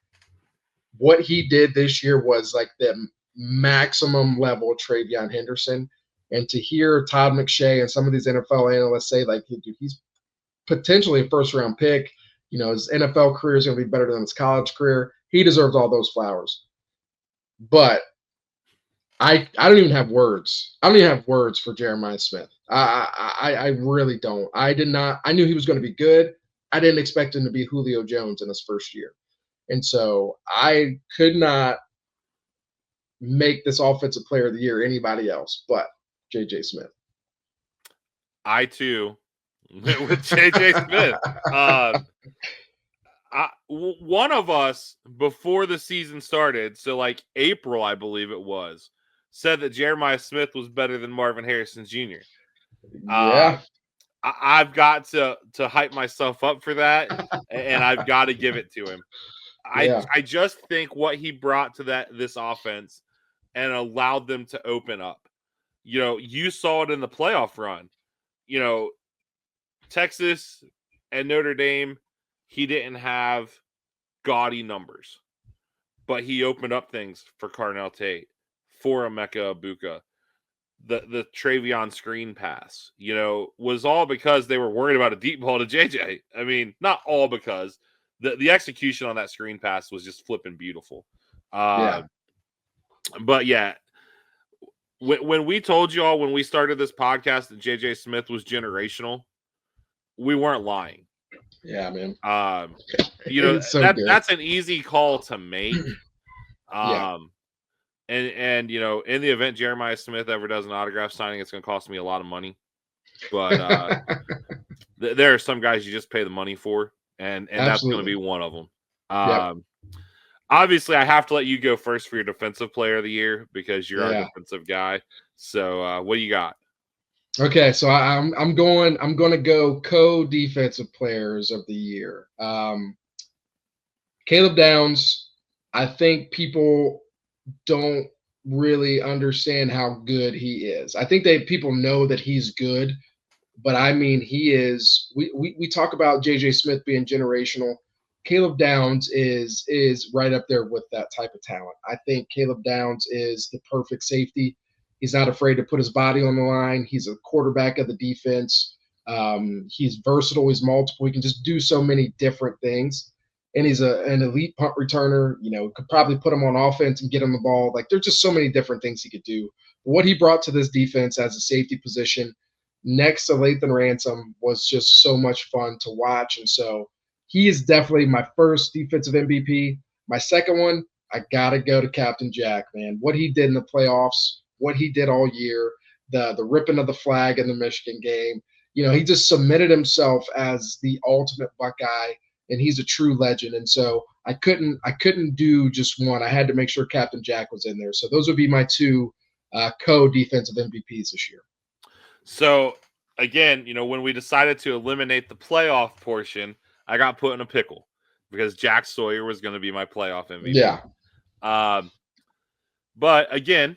S3: What he did this year was like the maximum level of Travion Henderson. And to hear Todd McShay and some of these NFL analysts say, like, dude, he's potentially a first-round pick. His NFL career is going to be better than his college career. He deserves all those flowers. But I don't even have words. I don't even have words for Jeremiah Smith. I really don't. I knew he was going to be good. I didn't expect him to be Julio Jones in his first year. And so I could not make this Offensive Player of the Year anybody else but JJ Smith.
S2: I too went with JJ Smith. One of us before the season started, so like April, I believe it was, said that Jeremiah Smith was better than Marvin Harrison Jr.
S3: Yeah.
S2: I've got to hype myself up for that, and I've got to give it to him.
S3: Yeah.
S2: I just think what he brought to this offense and allowed them to open up. You know, you saw it in the playoff run. You know, Texas and Notre Dame, he didn't have gaudy numbers, but he opened up things for Carnell Tate, for Emeka Ibuka. The Travion screen pass, you know, was all because they were worried about a deep ball to JJ. I mean, not all because the execution on that screen pass was just flipping beautiful.
S3: Yeah.
S2: But yeah, when we told you all when we started this podcast that JJ Smith was generational, we weren't lying.
S3: Yeah, man.
S2: You know,
S3: so
S2: that's an easy call to make.
S3: Yeah.
S2: And you know, in the event Jeremiah Smith ever does an autograph signing, it's going to cost me a lot of money. But there are some guys you just pay the money for, and that's going to be one of them.
S3: Yep.
S2: Obviously, I have to let you go first for your defensive player of the year because you're our defensive guy. So, what do you got?
S3: Okay, so I'm going to go co-defensive players of the year. Caleb Downs. I think people don't really understand how good he is. I think people know that he's good, but I mean he is. We talk about JJ Smith being generational. Caleb Downs is right up there with that type of talent. I think Caleb Downs is the perfect safety. He's not afraid to put his body on the line. He's a quarterback of the defense. He's versatile. He's multiple. He can just do so many different things. And he's an elite punt returner. You know, could probably put him on offense and get him the ball. Like, there's just so many different things he could do. But what he brought to this defense as a safety position next to Lathan Ransom was just so much fun to watch. And so he is definitely my first defensive MVP. My second one, I got to go to Captain Jack, man. What he did in the playoffs, what he did all year, the ripping of the flag in the Michigan game. You know, he just submitted himself as the ultimate Buckeye, and he's a true legend. And so I couldn't do just one. I had to make sure Captain Jack was in there. So those would be my two co-defensive MVPs this year.
S2: So again, you know, when we decided to eliminate the playoff portion, I got put in a pickle because Jack Sawyer was going to be my playoff MVP.
S3: Yeah.
S2: But again,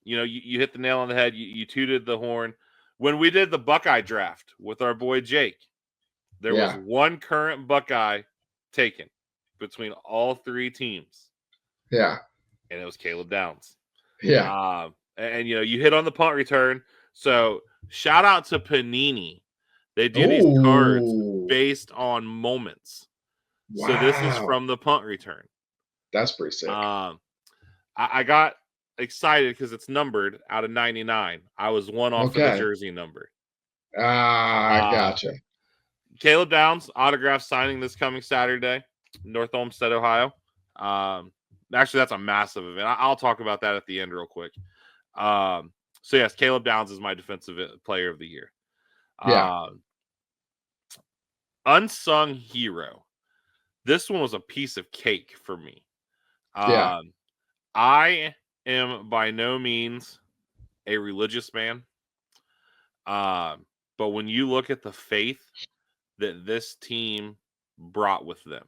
S2: you know, you hit the nail on the head. You tooted the horn. When we did the Buckeye draft with our boy Jake, there was one current Buckeye taken between all three teams.
S3: Yeah.
S2: And it was Caleb Downs.
S3: Yeah.
S2: And you know, you hit on the punt return. So shout out to Panini. They do these cards based on moments. Wow. So this is from the punt return.
S3: That's pretty sick.
S2: I got excited because it's numbered out of 99. I was one off of the jersey number.
S3: I gotcha.
S2: Caleb Downs autograph signing this coming Saturday, North Olmsted, Ohio. Actually, that's a massive event. I'll talk about that at the end real quick. So yes, Caleb Downs is my defensive player of the year.
S3: Yeah.
S2: Unsung hero. This one was a piece of cake for me. I am by no means a religious man. But when you look at the faith that this team brought with them,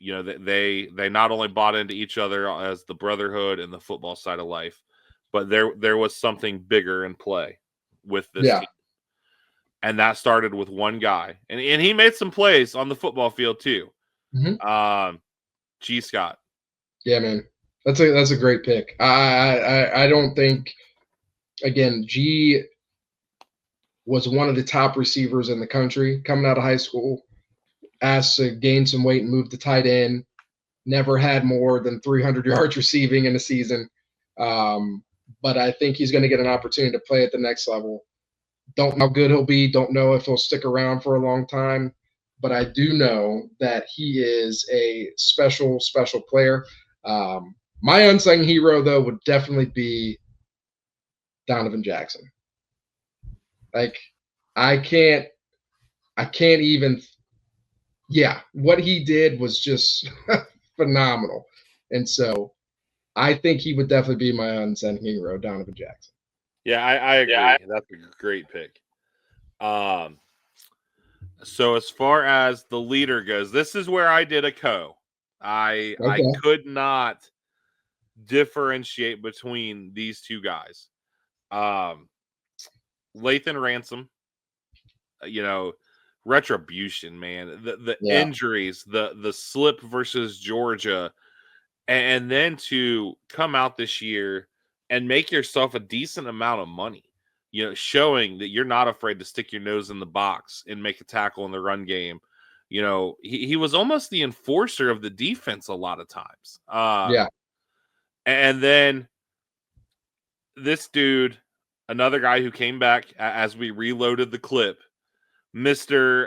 S2: you know, they not only bought into each other as the brotherhood and the football side of life, but there was something bigger in play with this team. And that started with one guy. And he made some plays on the football field too.
S3: Mm-hmm.
S2: G. Scott.
S3: Yeah, man. That's a great pick. I don't think, again, G was one of the top receivers in the country coming out of high school, asked to gain some weight and move to tight end, never had more than 300 yards receiving in a season. But I think he's going to get an opportunity to play at the next level. Don't know how good he'll be. Don't know if he'll stick around for a long time. But I do know that he is a special, special player. My unsung hero, though, would definitely be Donovan Jackson. Like I can't even. Yeah, what he did was just phenomenal, and so I think he would definitely be my unsung hero, Donovan Jackson.
S2: Yeah, I agree. That's a great pick. So as far as the leader goes, this is where I did a I
S3: Okay.
S2: could not differentiate between these two guys. Lathan Ransom, retribution, man. The
S3: Yeah.
S2: injuries, the slip versus Georgia, and then to come out this year and make yourself a decent amount of money. Showing that you're not afraid to stick your nose in the box and make a tackle in the run game. He was almost the enforcer of the defense a lot of times.
S3: Yeah.
S2: And then this dude, another guy who came back as we reloaded the clip, Mr.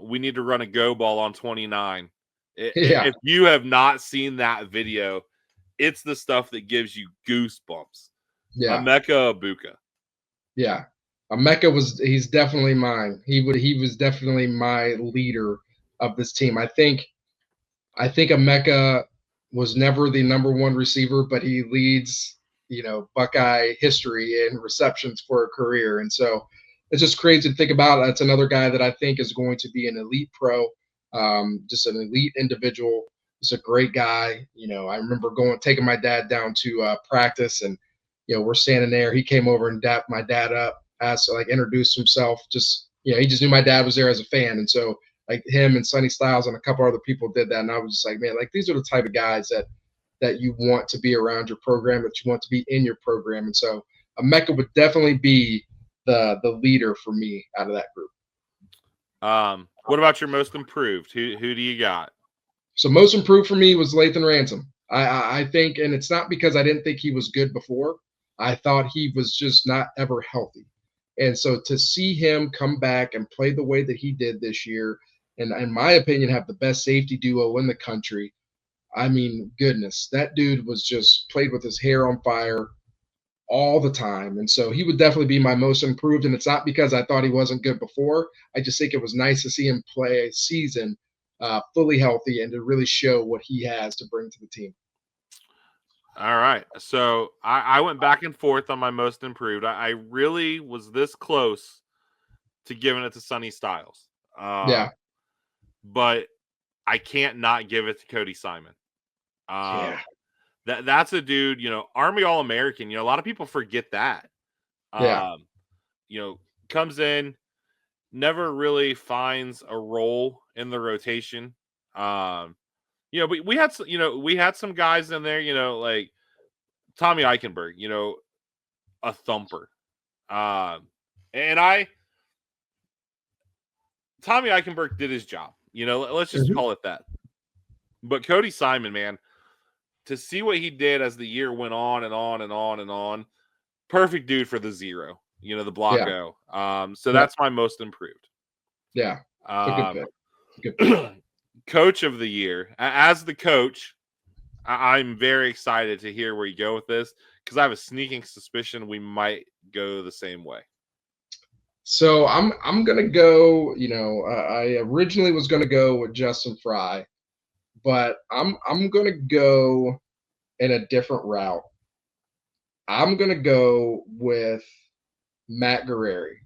S2: We need to run a go ball on 29.
S3: Yeah.
S2: If you have not seen that video, it's the stuff that gives you goosebumps.
S3: Yeah.
S2: Emeka Ibuka.
S3: Yeah. He's definitely mine. He was definitely my leader of this team. I think Emeka was never the number one receiver, but he leads, Buckeye history in receptions for a career. And so it's just crazy to think about. It's another guy that I think is going to be an elite pro, just an elite individual. He's a great guy. I remember taking my dad down to practice, and we're standing there. He came over and dapped my dad up, introduced himself. Just he just knew my dad was there as a fan, and so like him and Sonny Styles and a couple other people did that, and I was just like, man, like these are the type of guys that you want to be around your program, that you want to be in your program, and so Emeka would definitely be the leader for me out of that group.
S2: What about your most improved? Who do you got?
S3: So most improved for me was Lathan Ransom. I think, and it's not because I didn't think he was good before. I thought he was just not ever healthy. And so to see him come back and play the way that he did this year, and in my opinion, have the best safety duo in the country. I mean, goodness, that dude was just played with his hair on fire all the time. And so he would definitely be my most improved. And it's not because I thought he wasn't good before. I just think it was nice to see him play a season fully healthy and to really show what he has to bring to the team.
S2: All right. So I went back and forth on my most improved. I really was this close to giving it to Sonny Styles.
S3: Yeah.
S2: But I can't not give it to Cody Simon.
S3: Yeah.
S2: That's a dude, Army All-American. A lot of people forget that.
S3: Yeah.
S2: Comes in, never really finds a role in the rotation. But we had some guys in there, like Tommy Eichenberg, a thumper. Tommy Eichenberg did his job. Let's just call it that. But Cody Simon, man, to see what he did as the year went on and on and on and on, perfect dude for the zero, the block go. So that's my most improved.
S3: Yeah. Good pick.
S2: Coach of the year. As the coach, I'm very excited to hear where you go with this because I have a sneaking suspicion we might go the same way.
S3: So I'm gonna go. I originally was gonna go with Justin Frye, but I'm gonna go in a different route. I'm gonna go with Matt Guerrieri,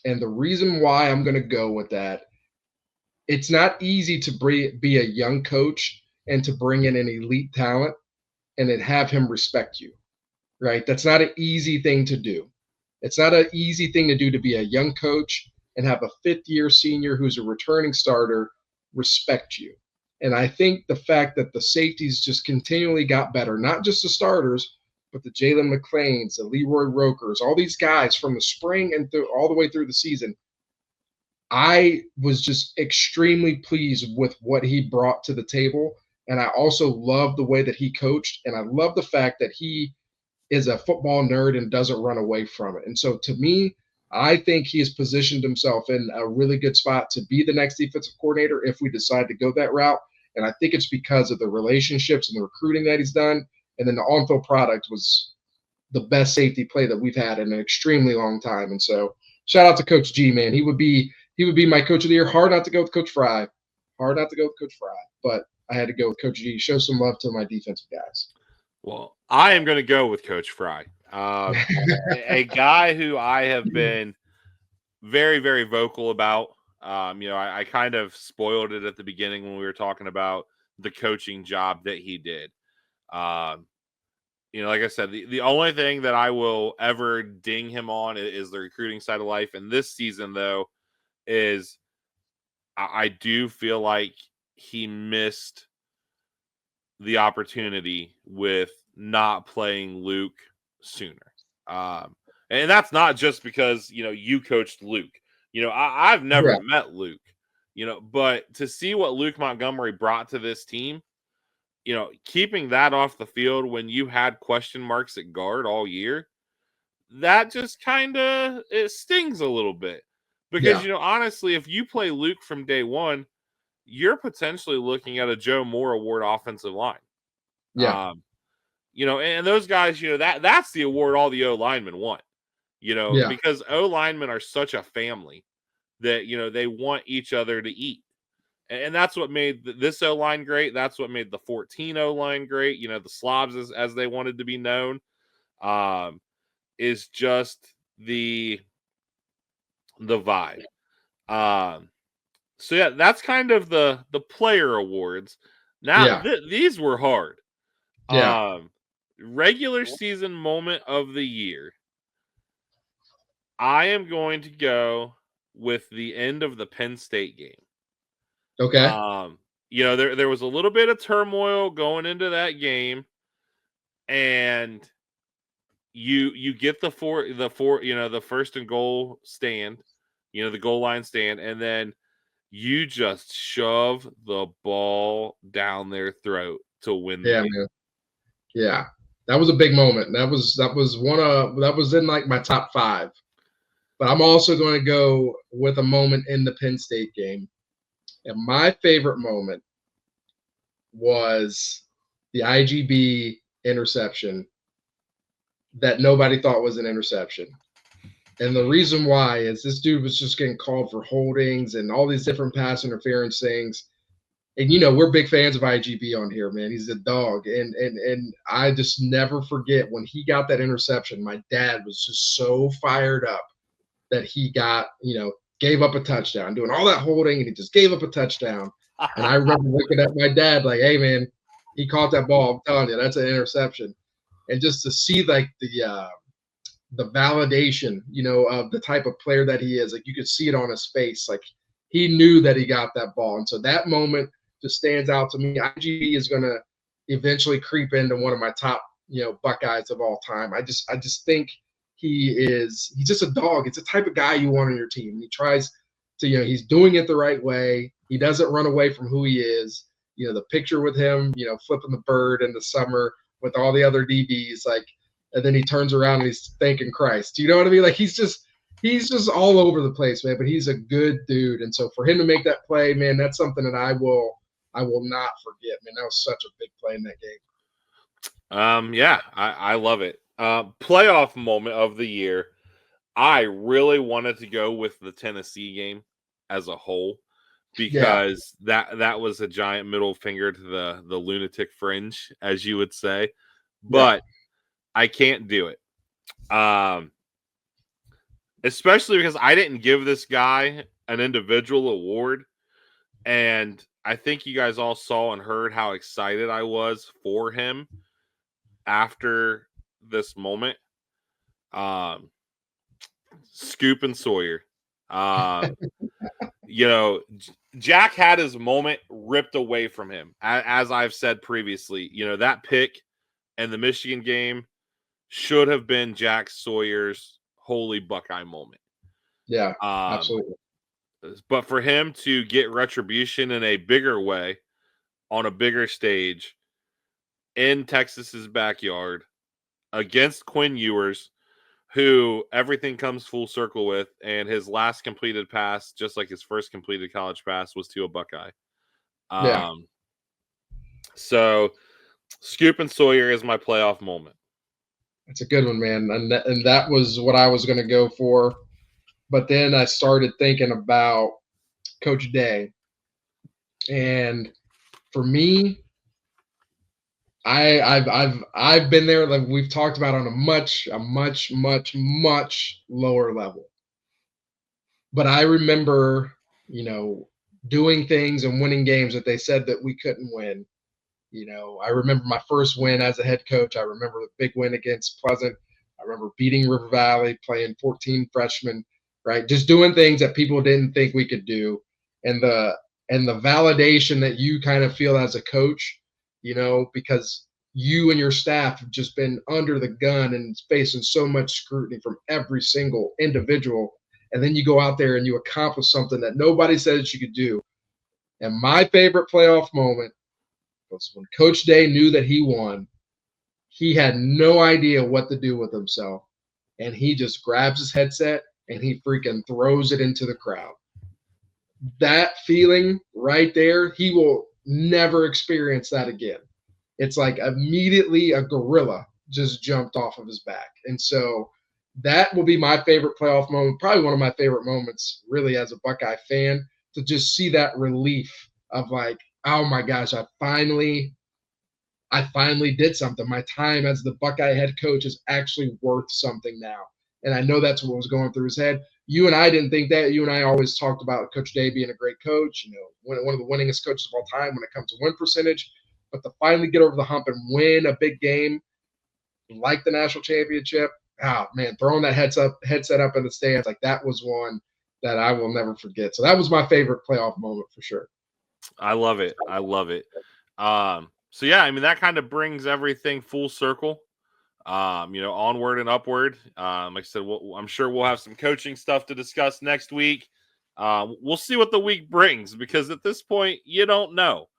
S3: and the reason why I'm gonna go with that, it's not easy to be a young coach and to bring in an elite talent and then have him respect you, right? That's not an easy thing to do. It's not an easy thing to do to be a young coach and have a fifth-year senior who's a returning starter respect you. And I think the fact that the safeties just continually got better, not just the starters, but the Jalen McClains, the Leroy Rokers, all these guys from the spring and all the way through the season, I was just extremely pleased with what he brought to the table. And I also love the way that he coached. And I love the fact that he is a football nerd and doesn't run away from it. And so to me, I think he has positioned himself in a really good spot to be the next defensive coordinator if we decide to go that route. And I think it's because of the relationships and the recruiting that he's done. And then the on-field product was the best safety play that we've had in an extremely long time. And so shout out to Coach G, man. He would be my coach of the year. Hard not to go with Coach Frye. Hard not to go with Coach Frye, but I had to go with Coach G. Show some love to my defensive guys.
S2: Well, I am going to go with Coach Frye, a guy who I have been very, very vocal about. I kind of spoiled it at the beginning when we were talking about the coaching job that he did. Like I said, the only thing that I will ever ding him on is the recruiting side of life. And this season, though, is I do feel like he missed the opportunity with not playing Luke sooner. And that's not just because, you coached Luke. I've never met Luke, but to see what Luke Montgomery brought to this team, keeping that off the field when you had question marks at guard all year, that just kind of, it stings a little bit. Because, honestly, if you play Luke from day one, you're potentially looking at a Joe Moore Award offensive line.
S3: Yeah.
S2: And those guys, that's the award all the O linemen want, because O linemen are such a family that, they want each other to eat. And that's what made this O line great. That's what made the 14 O line great. The Slobs, as they wanted to be known, is just the vibe. So yeah, that's kind of the player awards. Now these were hard. Regular season moment of the year. I am going to go with the end of the Penn State game.
S3: Okay.
S2: There was a little bit of turmoil going into that game, and you get the first and goal stand, the goal line stand, and then you just shove the ball down their throat to win the game.
S3: Man. Yeah. That was a big moment. That was in like my top 5. But I'm also going to go with a moment in the Penn State game. And my favorite moment was the IGB interception that nobody thought was an interception. And the reason why is this dude was just getting called for holdings and all these different pass interference things. And, we're big fans of IGB on here, man. He's a dog. And I just never forget when he got that interception, my dad was just so fired up that he got, gave up a touchdown, doing all that holding, and he just gave up a touchdown. And I remember looking at my dad like, hey, man, he caught that ball. I'm telling you, that's an interception. And just to see, like, the validation, of the type of player that he is, like, you could see it on his face. Like, he knew that he got that ball. And so that moment just stands out to me. IGB is going to eventually creep into one of my top, Buckeyes of all time. I just think he's just a dog. It's the type of guy you want on your team. He tries to, he's doing it the right way. He doesn't run away from who he is. The picture with him, flipping the bird in the summer with all the other DBs, like, and then he turns around and he's thanking Christ. You know what I mean? Like, he's just all over the place, man, but he's a good dude. And so for him to make that play, man, that's something that I will not forget, man. That was such a big play in that game.
S2: Yeah, I love it. Playoff moment of the year. I really wanted to go with the Tennessee game as a whole because that was a giant middle finger to the lunatic fringe, as you would say. But I can't do it. Especially because I didn't give this guy an individual award. And I think you guys all saw and heard how excited I was for him after this moment. Scoop and Sawyer. Jack had his moment ripped away from him. As I've said previously, that pick and the Michigan game should have been Jack Sawyer's holy Buckeye moment.
S3: Yeah, absolutely.
S2: But for him to get retribution in a bigger way on a bigger stage in Texas's backyard against Quinn Ewers, who everything comes full circle with, and his last completed pass, just like his first completed college pass, was to a Buckeye. So Scoop and Sawyer is my playoff moment.
S3: It's a good one, man. And that was what I was going to go for. But then I started thinking about Coach Day. And for me, I've been there, like we've talked about, on a much lower level. But I remember, doing things and winning games that they said that we couldn't win. I remember my first win as a head coach. I remember the big win against Pleasant. I remember beating River Valley, playing 14 freshmen, right? Just doing things that people didn't think we could do. And the validation that you kind of feel as a coach, because you and your staff have just been under the gun and facing so much scrutiny from every single individual. And then you go out there and you accomplish something that nobody said you could do. And my favorite playoff moment was when Coach Day knew that he won. He had no idea what to do with himself. And he just grabs his headset and he freaking throws it into the crowd. That feeling right there, he will never experience that again. It's like immediately a gorilla just jumped off of his back. And so that will be my favorite playoff moment, probably one of my favorite moments really as a Buckeye fan, to just see that relief of like, oh my gosh, I finally did something. My time as the Buckeye head coach is actually worth something now. And I know that's what was going through his head. You and I didn't think that. You and I always talked about Coach Day being a great coach, one of the winningest coaches of all time when it comes to win percentage. But to finally get over the hump and win a big game like the national championship, oh man, throwing that headset up in the stands, like that was one that I will never forget. So that was my favorite playoff moment for sure.
S2: I love it. So yeah, I mean, that kind of brings everything full circle. Onward and upward. Like I said, I'm sure we'll have some coaching stuff to discuss next week. We'll see what the week brings, because at this point, you don't know.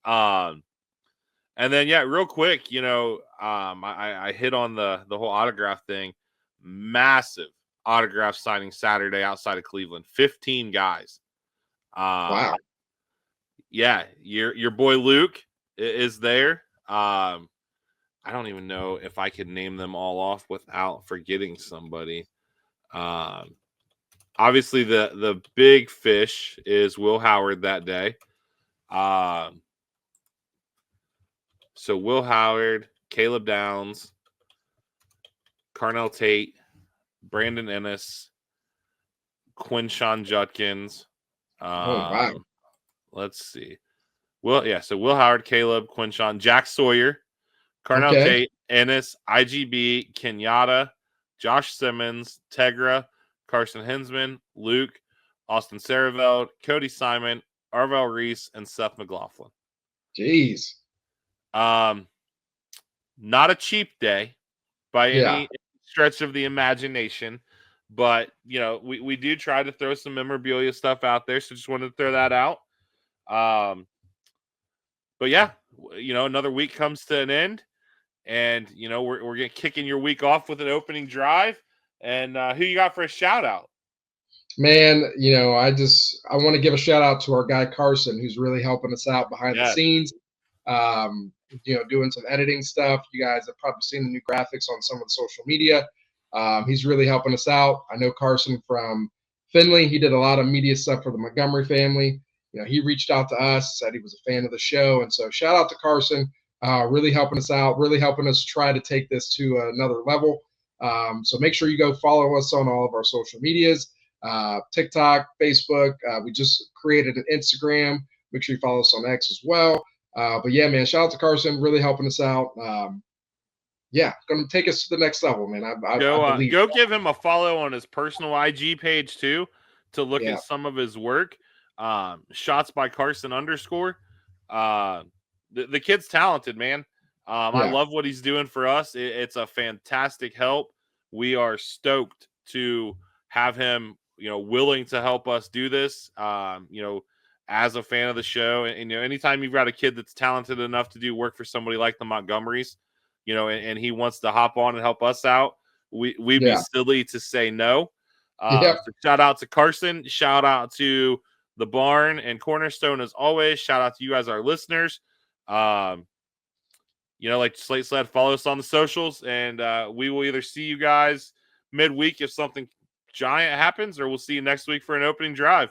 S2: And then, yeah, real quick, I hit on the whole autograph thing. Massive autograph signing Saturday outside of Cleveland. 15 guys.
S3: Wow.
S2: Yeah, your boy Luke is there. I don't even know if I could name them all off without forgetting somebody. Obviously, the big fish is Will Howard that day. So Will Howard, Caleb Downs, Carnell Tate, Brandon Ennis, Quinshawn Judkins.
S3: Wow.
S2: Let's see. So Will Howard, Caleb, Quinshawn, Jack Sawyer, Carnell Tate, Ennis, IGB, Kenyatta, Josh Simmons, Tegra, Carson Hinsman, Luke, Austin Saraveld, Cody Simon, Arvell Reese, and Seth McLaughlin.
S3: Jeez.
S2: Not a cheap day by any stretch of the imagination, but we do try to throw some memorabilia stuff out there, so just wanted to throw that out. But yeah, another week comes to an end, and we're gonna kicking your week off with an opening drive. And who you got for a shout out?
S3: Man, I want to give a shout out to our guy Carson, who's really helping us out behind the scenes. Doing some editing stuff. You guys have probably seen the new graphics on some of the social media. He's really helping us out. I know Carson from Findlay. He did a lot of media stuff for the Montgomery family. He reached out to us, said he was a fan of the show. And so shout out to Carson, really helping us out, really helping us try to take this to another level. So make sure you go follow us on all of our social medias, TikTok, Facebook. We just created an Instagram. Make sure you follow us on X as well. But yeah, man, shout out to Carson, really helping us out. Going to take us to the next level, man. I believe.
S2: Go give him a follow on his personal IG page too, to look at some of his work. Shots by Carson _. The kid's talented, man. I love what he's doing for us. It's a fantastic help. We are stoked to have him, willing to help us do this. As a fan of the show, and anytime you've got a kid that's talented enough to do work for somebody like the Montgomerys, and he wants to hop on and help us out, we'd be silly to say no. So shout out to Carson, shout out to the Barn and Cornerstone as always. Shout out to you guys, our listeners. Like Slate said, follow us on the socials, and we will either see you guys midweek if something giant happens, or we'll see you next week for an opening drive.